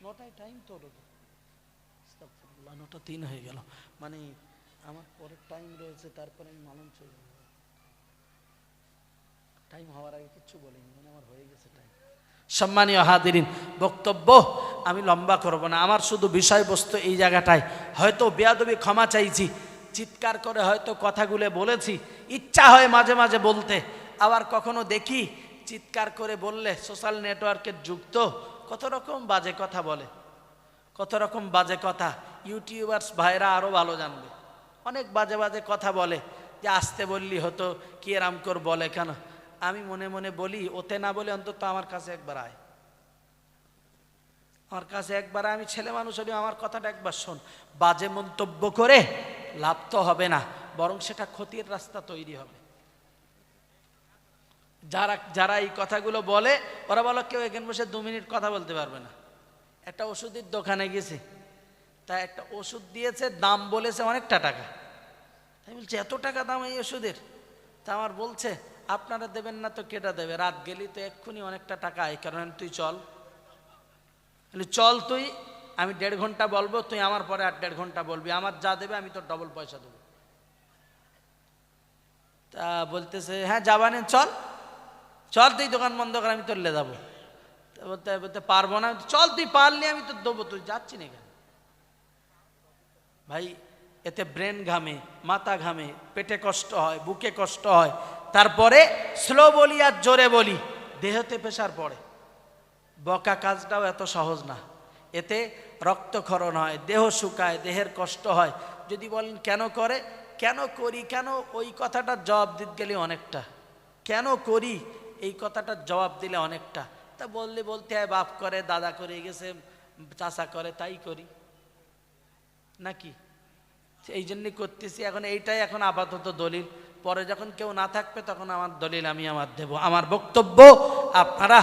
নটায় টাইম তো 9:03 হয়ে গেল, মানে আমার পরের টাইম রয়েছে, তারপরে আমি মালুম চলে যাব। টাইম হওয়ার আগে কিচ্ছু বলিনি, মানে আমার হয়ে গেছে টাইম। সম্মানীয় হাদিরিন, বক্তব্য আমি লম্বা করব না, আমার শুধু বিষয়বস্তু এই জায়গাটায় হয়তো বেয়াদবি ক্ষমা চাইছি, চিৎকার করে হয়তো কথাগুলো বলেছি, ইচ্ছা হয় মাঝে মাঝে বলতে, আবার কখনো দেখি চিৎকার করে বললে সোশ্যাল নেটওয়ার্কের যুগ তো কত রকম বাজে কথা বলে, কত রকম বাজে কথা। ইউটিউবার্স ভাইরা আরও ভালো জানবে, অনেক বাজে বাজে কথা বলে যে আসতে বললি হতো, কি এরাম কর বলে কেন। আমি মনে মনে বলি, ওতে না বলে অন্তত আমার কাছে একবার আয়, আমার কাছে একবার, আমি ছেলে মানুষ হলেও আমার কথাটা একবার শোন। বাজে মন্তব্য করে লাভ তো হবে না, বরং সেটা ক্ষতির রাস্তা তৈরি হবে। যারা যারা এই কথাগুলো বলে ওরা বলো কেউ এখানে বসে 2 মিনিট কথা বলতে পারবে না। একটা ওষুধের দোকানে গেছি, তা একটা ওষুধ দিয়েছে, দাম বলেছে অনেকটা টাকা। আমি বলছি এত টাকা দাম এই ওষুধের? তা আমার বলছে আপনারা দেবেন না তো কেটা দেবে, রাত গেলি তো এক্ষুনি অনেকটা টাকা, এই কারণে তুই চল। চল তুই, আমি 1.5 ঘন্টা বলবো, তুই আমার পরে আর 1.5 ঘন্টা বলবি, আমার যা দেবে আমি তোর ডবল পয়সা দেবো। তা বলতেছে হ্যাঁ যাবানে, চল চল, তুই দোকান বন্ধ করে আমি তোর লে যাবো। বলতে বলতে পারবো না, চল তুই পারলি আমি তোর দেবো, তুই যাচ্ছি না কেন? ভাই এতে ব্রেন ঘামে, মাথা ঘামে, পেটে কষ্ট হয়, বুকে কষ্ট হয়, তারপরে স্লো বলি আর জোরে বলি দেহতে প্রেসার পড়ে। বকা কাজটাও এত সহজ না, এতে রক্তক্ষরণ হয়, দেহ শুকায়, দেহের কষ্ট হয়। যদি বলেন কেন করে, কেন করি, কেন ওই কথাটার জবাব দিতে গেলে অনেকটা, কেন করি এই কথাটার জবাব দিলে অনেকটা। তা বললে বলতে হয় বাপ করে, দাদা করে গেছে, চাচা করে, তাই করি নাকি, এই জন্যই করতেছি। এখন এইটাই এখন আপাতত দলিল, পরে যখন কেউ না থাকবে তখন আমার দলিল আমি আমার দেব। আমার বক্তব্য, আপনারা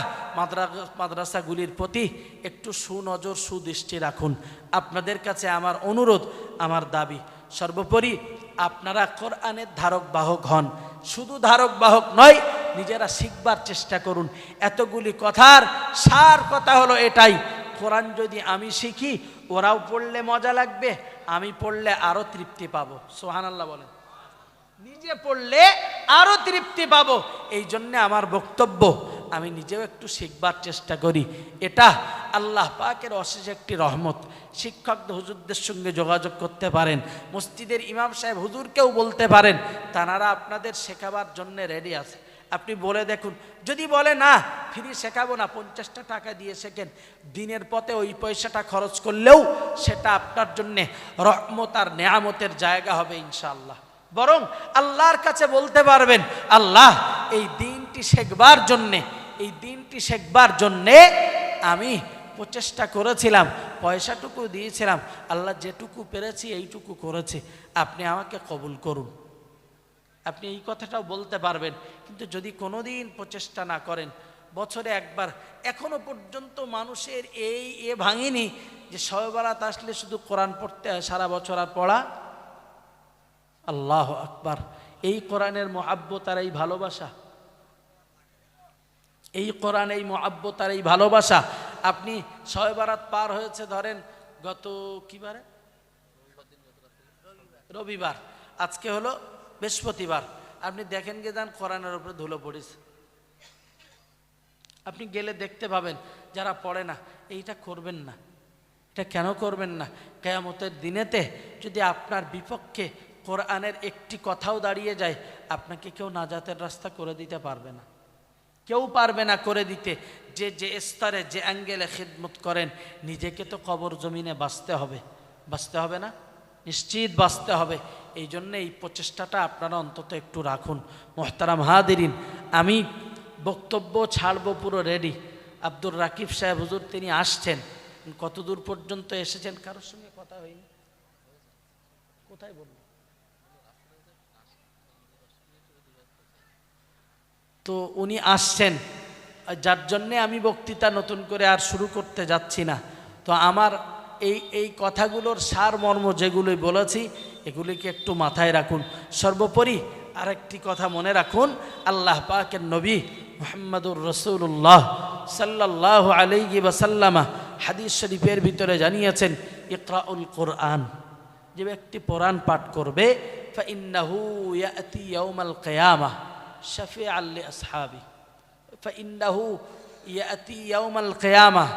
মাদ্রাসাগুলির প্রতি একটু সুনজর সুদৃষ্টি রাখুন। আপনাদের কাছে আমার অনুরোধ, আমার দাবি, সর্বোপরি আপনারা কোরআনের ধারক বাহক হন। শুধু ধারক বাহক নয়, নিজেরা শিখবার চেষ্টা করুন। এতগুলি কথার সার কথা হলো এটাই, কোরআন যদি আমি শিখি, ওরাও পড়লে মজা লাগবে, আমি পড়লে আরো তৃপ্তি পাবো। সুবহানাল্লাহ বলেন। নিজে পড়লে আরো তৃপ্তি পাবো। এই জন্য আমার বক্তব্য, আমি নিজেও একটু শিখবার চেষ্টা করি। এটা আল্লাহ পাকের অশেষ একটি রহমত। শিক্ষক হুজুরদের সঙ্গে যোগাযোগ করতে পারেন, মসজিদের ইমাম সাহেব হুজুরকেও বলতে পারেন, তারা আপনাদের শেখাবার জন্য রেডি আছে। আপনি বলে দেখুন, যদি বলে না ফ্রি শেখাবো না, 50টা টাকা দিয়ে শেখেন, দিনের পথে ওই পয়সাটা খরচ করলেও সেটা আপনার জন্যে রহমত আর নেয়ামতের জায়গা হবে ইনশাআল্লাহ। বরং আল্লাহর কাছে বলতে পারবেন, আল্লাহ এই দিনটি শেখবার জন্যে আমি প্রচেষ্টা করেছিলাম, পয়সাটুকু দিয়েছিলাম, আল্লাহ যেটুকু পেরেছি এইটুকু করেছি, আপনি আমাকে কবুল করুন। আপনি এই কথাটাও বলতে পারবেন। কিন্তু যদি কোনোদিন প্রচেষ্টা না করেন, বছরে একবার, এখনো পর্যন্ত মানুষের এ ভাঙেনি যে শবে বরাত আসলে শুধু কোরআন পড়তে হয় সারা বছর আর পড়া। আল্লাহু আকবার। এই কোরআনের মহাব্বত আর এই ভালোবাসা, এই কোরআন, এই মহাব্বত আর এই ভালোবাসা। আপনি শবে বরাত পার হয়েছে ধরেন গত কি বারে, রবিবার, আজকে হলো বৃহস্পতিবার। আপনি দেখেন গে যান কোরআনের উপরে ধুলো পড়েছে, আপনি গেলে দেখতে পাবেন যারা পড়ে না। এইটা করবেন না। এটা কেন করবেন না? কিয়ামতের দিনেতে যদি আপনার বিপক্ষে কোরআনের একটি কথাও দাঁড়িয়ে যায়, আপনাকে কেউ নাজাতের রাস্তা করে দিতে পারবে না, কেউ পারবে না করে দিতে। যে স্তরে যে অ্যাঙ্গেলে খিদমত করেন, নিজেকে তো কবর জমিনে বাঁচতে হবে না? নিশ্চিত বাঁচতে হবে। এই জন্য এই প্রচেষ্টাটা আপনারা অন্তত একটু রাখুন। মোহতারাম হাদিরিন, আমি বক্তব্য ছাড়বো, পুরো রেডি। আব্দুর রাকিব সাহেব হুজুর তিনি আসছেন। কতদূর পর্যন্ত এসেছেন? কারোর সঙ্গে কথা হয়নি? কোথায় বলবো? তো উনি আসছেন, যার জন্যে আমি বক্তৃতা নতুন করে আর শুরু করতে যাচ্ছি না। তো আমার এই কথাগুলোর সারমর্ম যেগুলোই বলেছি, এগুলিকে একটু মাথায় রাখুন। সর্বোপরি আরেকটি কথা মনে রাখুন, আল্লাহ পাকের নবী মুহাম্মদুর রাসূলুল্লাহ সাল্লাল্লাহু আলাইহি ওয়াসাল্লাম হাদিস শরীফের ভিতরে জানিয়েছেন, ইকরাউল কোরআন, যে ব্যক্তি কোরআন পাঠ করবে, ফাইন্নাহু ইয়াতি ইয়াউমাল কিয়ামাহ শাফিআন লিআসহাবি, ফাইন্নাহু ইয়াতি ইয়াউমাল কিয়ামাহ,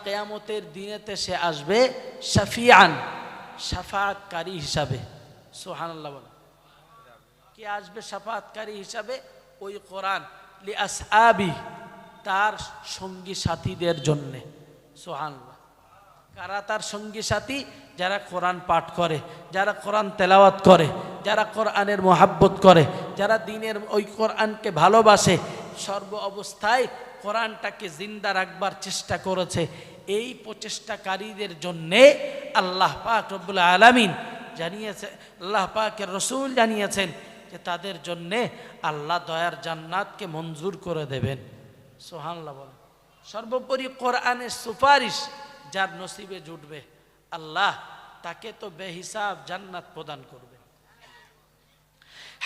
কিয়ামতের দিনেতে সে আসবে শাফিআন, শাফাআতকারী হিসাবে। সুবহানাল্লাহ বলেন। কে আসবে শাফাআতকারী হিসাবে? ওই কোরআন লিআসহাবি, তার সঙ্গী সাথীদের জন্যে। সুবহানাল্লাহ। কারা তার সঙ্গী সাথী? যারা কোরআন পাঠ করে, যারা কোরআন তেলাওয়াত করে, যারা কোরআনের মহাব্বত করে, যারা দ্বীনের ওই কোরআনকে ভালোবাসে, সর্ব অবস্থায় কোরআনটাকে জিন্দা রাখবার চেষ্টা করেছে। এই প্রচেষ্টাকারীদের জন্যে আল্লাহ পাক রব্বুল আলামিন জানিয়েছে, আল্লাহ পাকের রসুল জানিয়েছেন যে তাদের জন্যে আল্লাহ দয়ার জান্নাতকে মঞ্জুর করে দেবেন। সুবহানাল্লাহ বলেন। সর্বোপরি কোরআনের সুপারিশ যার নসিবে জুটবে, আল্লাহ তাকে তো বেহিসাব জান্নাত প্রদান করবে।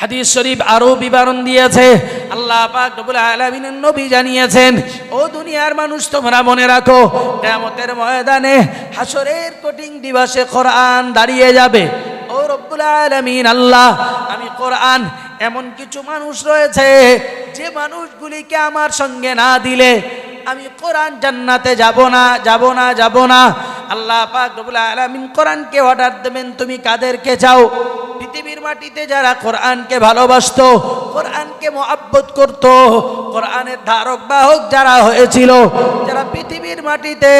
হাদিস শরীফ আরো বিবরণ দিয়েছে, আল্লাহ পাক রব্বুল আলামিনের নবী জানিয়েছেন, ও দুনিয়ার মানুষ তোমরা মনে রাখো, কিয়ামতের ময়দানে হাসরের কঠিন দিবসে কোরআন দাঁড়িয়ে যাবে। ও রব্বুল আলামিন আল্লাহ, আমি কোরআন, এমন কিছু মানুষ রয়েছে যে মানুষগুলিকে আমার সঙ্গে না দিলে আমি কোরআন জান্নাতে যাব না। আল্লাহ পাক রব্বুল আলামিন কোরআনকে অর্ডার দেবেন, তুমি কাদেরকে চাও? পৃথিবীর মাটিতে যারা কোরআনকে ভালোবাসতো, কোরআনকে মহব্বত করত, কোরআনের ধারক বাহক যারা হয়েছিল, যারা পৃথিবীর মাটিতে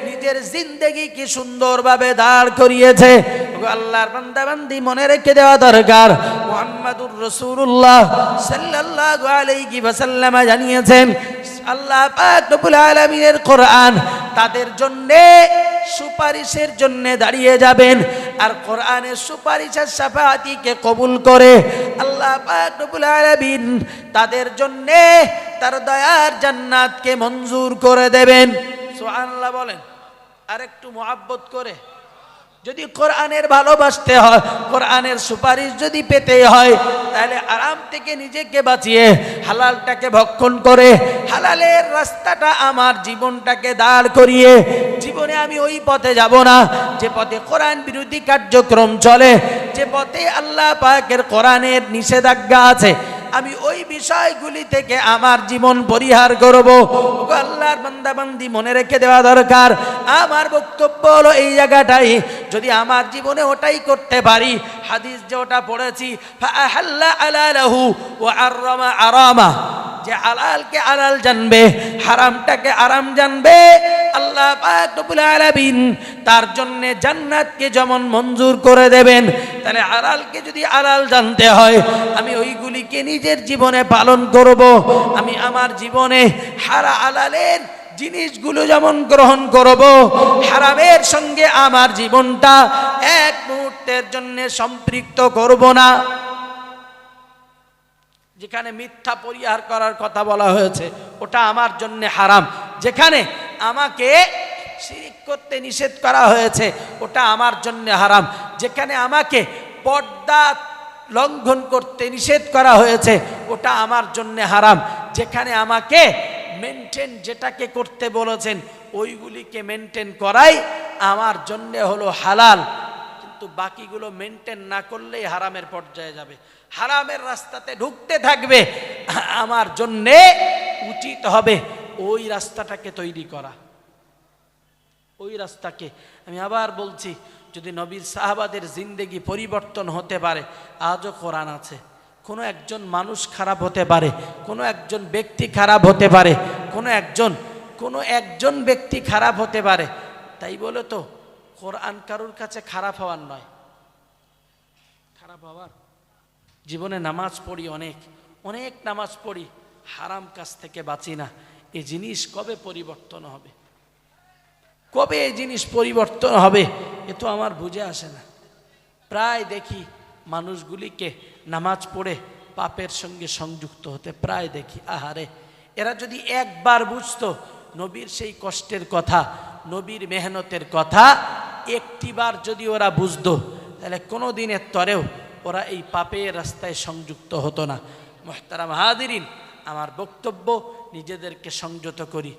নিজের জিন্দেগি কি সুন্দরভাবে দাঁড় করিয়েছে। আল্লাহর বান্দা বান্দি মনে রেখে দেওয়া দরকার, মুহাম্মাদুর রাসূলুল্লাহ সাল্লাল্লাহু আলাইহি ওয়াসাল্লাম জানিয়েছেন, আল্লাহ পাক রব্বুল আলামিনের কোরআন তাদের জন্যে সুপারিশের জন্য দাঁড়িয়ে যাবেন। আর কোরআনের সুপারিশের শাফাআতিকে কবুল করে আল্লাহ পাক রব্বুল আলামিন তাদের জন্যে তার দয়ার জান্নাতকে মঞ্জুর করে দেবেন। সুবহানাল্লাহ বলেন। আর একটু মহব্বত করে যদি কোরআনের ভালোবাসতে হয়, কোরআনের সুপারিশ যদি পেতে হয়, তাহলে আরাম থেকে নিজেকে বাঁচিয়ে হালালটাকে ভক্ষণ করে হালালের রাস্তাটা আমার জীবনটাকে দাঁড় করিয়ে, জীবনে আমি ওই পথে যাব না যে পথে কোরআন বিরোধী কার্যক্রম চলে, যে পথে আল্লাহ পাকের কোরআনের নিষেধাজ্ঞা আছে, আমি ওই বিষয়গুলি থেকে আমার জীবন পরিহার করব। আল্লাহর বান্দা বান্দি মনে রেখে দেওয়া দরকার। আমার বক্তব্য হলো এই জায়গাটাই, যদি আমার জীবনে ওটাই করতে পারি, হাদিস যে ওটা পড়েছি, ফাআহাল্লা আলালাহু ওয়া আররামা আরামা, যে হালালকে হালাল জানবে, হারামটাকে হারাম জানবে, আল্লাহ পাক রব্বুল আলামিন তার জন্য জান্নাতকে যেমন মঞ্জুর করে দেবেন, তাহলে হালালকে যদি হালাল জানতে হয়, আমি ওইগুলিকে নিজের জীবনে পালন করব। আমি আমার জীবনে হালালের জিনিসগুলো যেমন গ্রহণ করব, হারামের সঙ্গে আমার জীবনটা এক মুহূর্তের জন্য সম্পৃক্ত করব না। যেখানে মিথ্যা পরিহার করার কথা বলা হয়েছে, ওটা আমার জন্য হারাম। যেখানে আমাকে শিরক করতে নিষেধ করা হয়েছে, ওটা আমার জন্য হারাম। যেখানে আমাকে পর্দা লঙ্ঘন করতে নিষেধ করা হয়েছে, ওটা আমার জন্য হারাম। যেখানে আমাকে মেনটেন যেটাকে করতে বলেছেন, ওইগুলিকে মেনটেন করাই আমার জন্য হলো হালাল। কিন্তু বাকিগুলো মেনটেন না করলেই হারামের পর্যায়ে যাবে, হারামের রাস্তাতে ঢুকতে থাকবে। আমার জন্যে উচিত হবে ওই রাস্তাটাকে তৈরি করা, ওই রাস্তাকে। আমি আবার বলছি, যদি নবীর সাহাবাদের জিন্দেগি পরিবর্তন হতে পারে, আজও কোরআন আছে। কোনো একজন মানুষ খারাপ হতে পারে, কোনো একজন ব্যক্তি খারাপ হতে পারে, কোনো একজন ব্যক্তি খারাপ হতে পারে, তাই বলে তো কোরআন কারুর কাছে খারাপ হওয়ার নয়। খারাপ হওয়ার, জীবনে নামাজ পড়ি, অনেক নামাজ পড়ি, হারাম কাজ থেকে বাঁচি না। এই জিনিস কবে পরিবর্তন হবে? কবে এই জিনিস পরিবর্তন হবে? এ তো আমার বুঝে আসে না। প্রায় দেখি মানুষগুলিকে নামাজ পড়ে পাপের সঙ্গে সংযুক্ত হতে প্রায় দেখি। আহারে, এরা যদি একবার বুঝতো নবীর সেই কষ্টের কথা, নবীর মেহনতের কথা, একটিবার যদি ওরা বুঝতো, তাহলে কোনো দিনের তরেও ওরা এই পাপের রাস্তায় সংযুক্ত হতো না। মুহতারাম হাজিরিন, আমার বক্তব্য, নিজেদেরকে সংযত করি।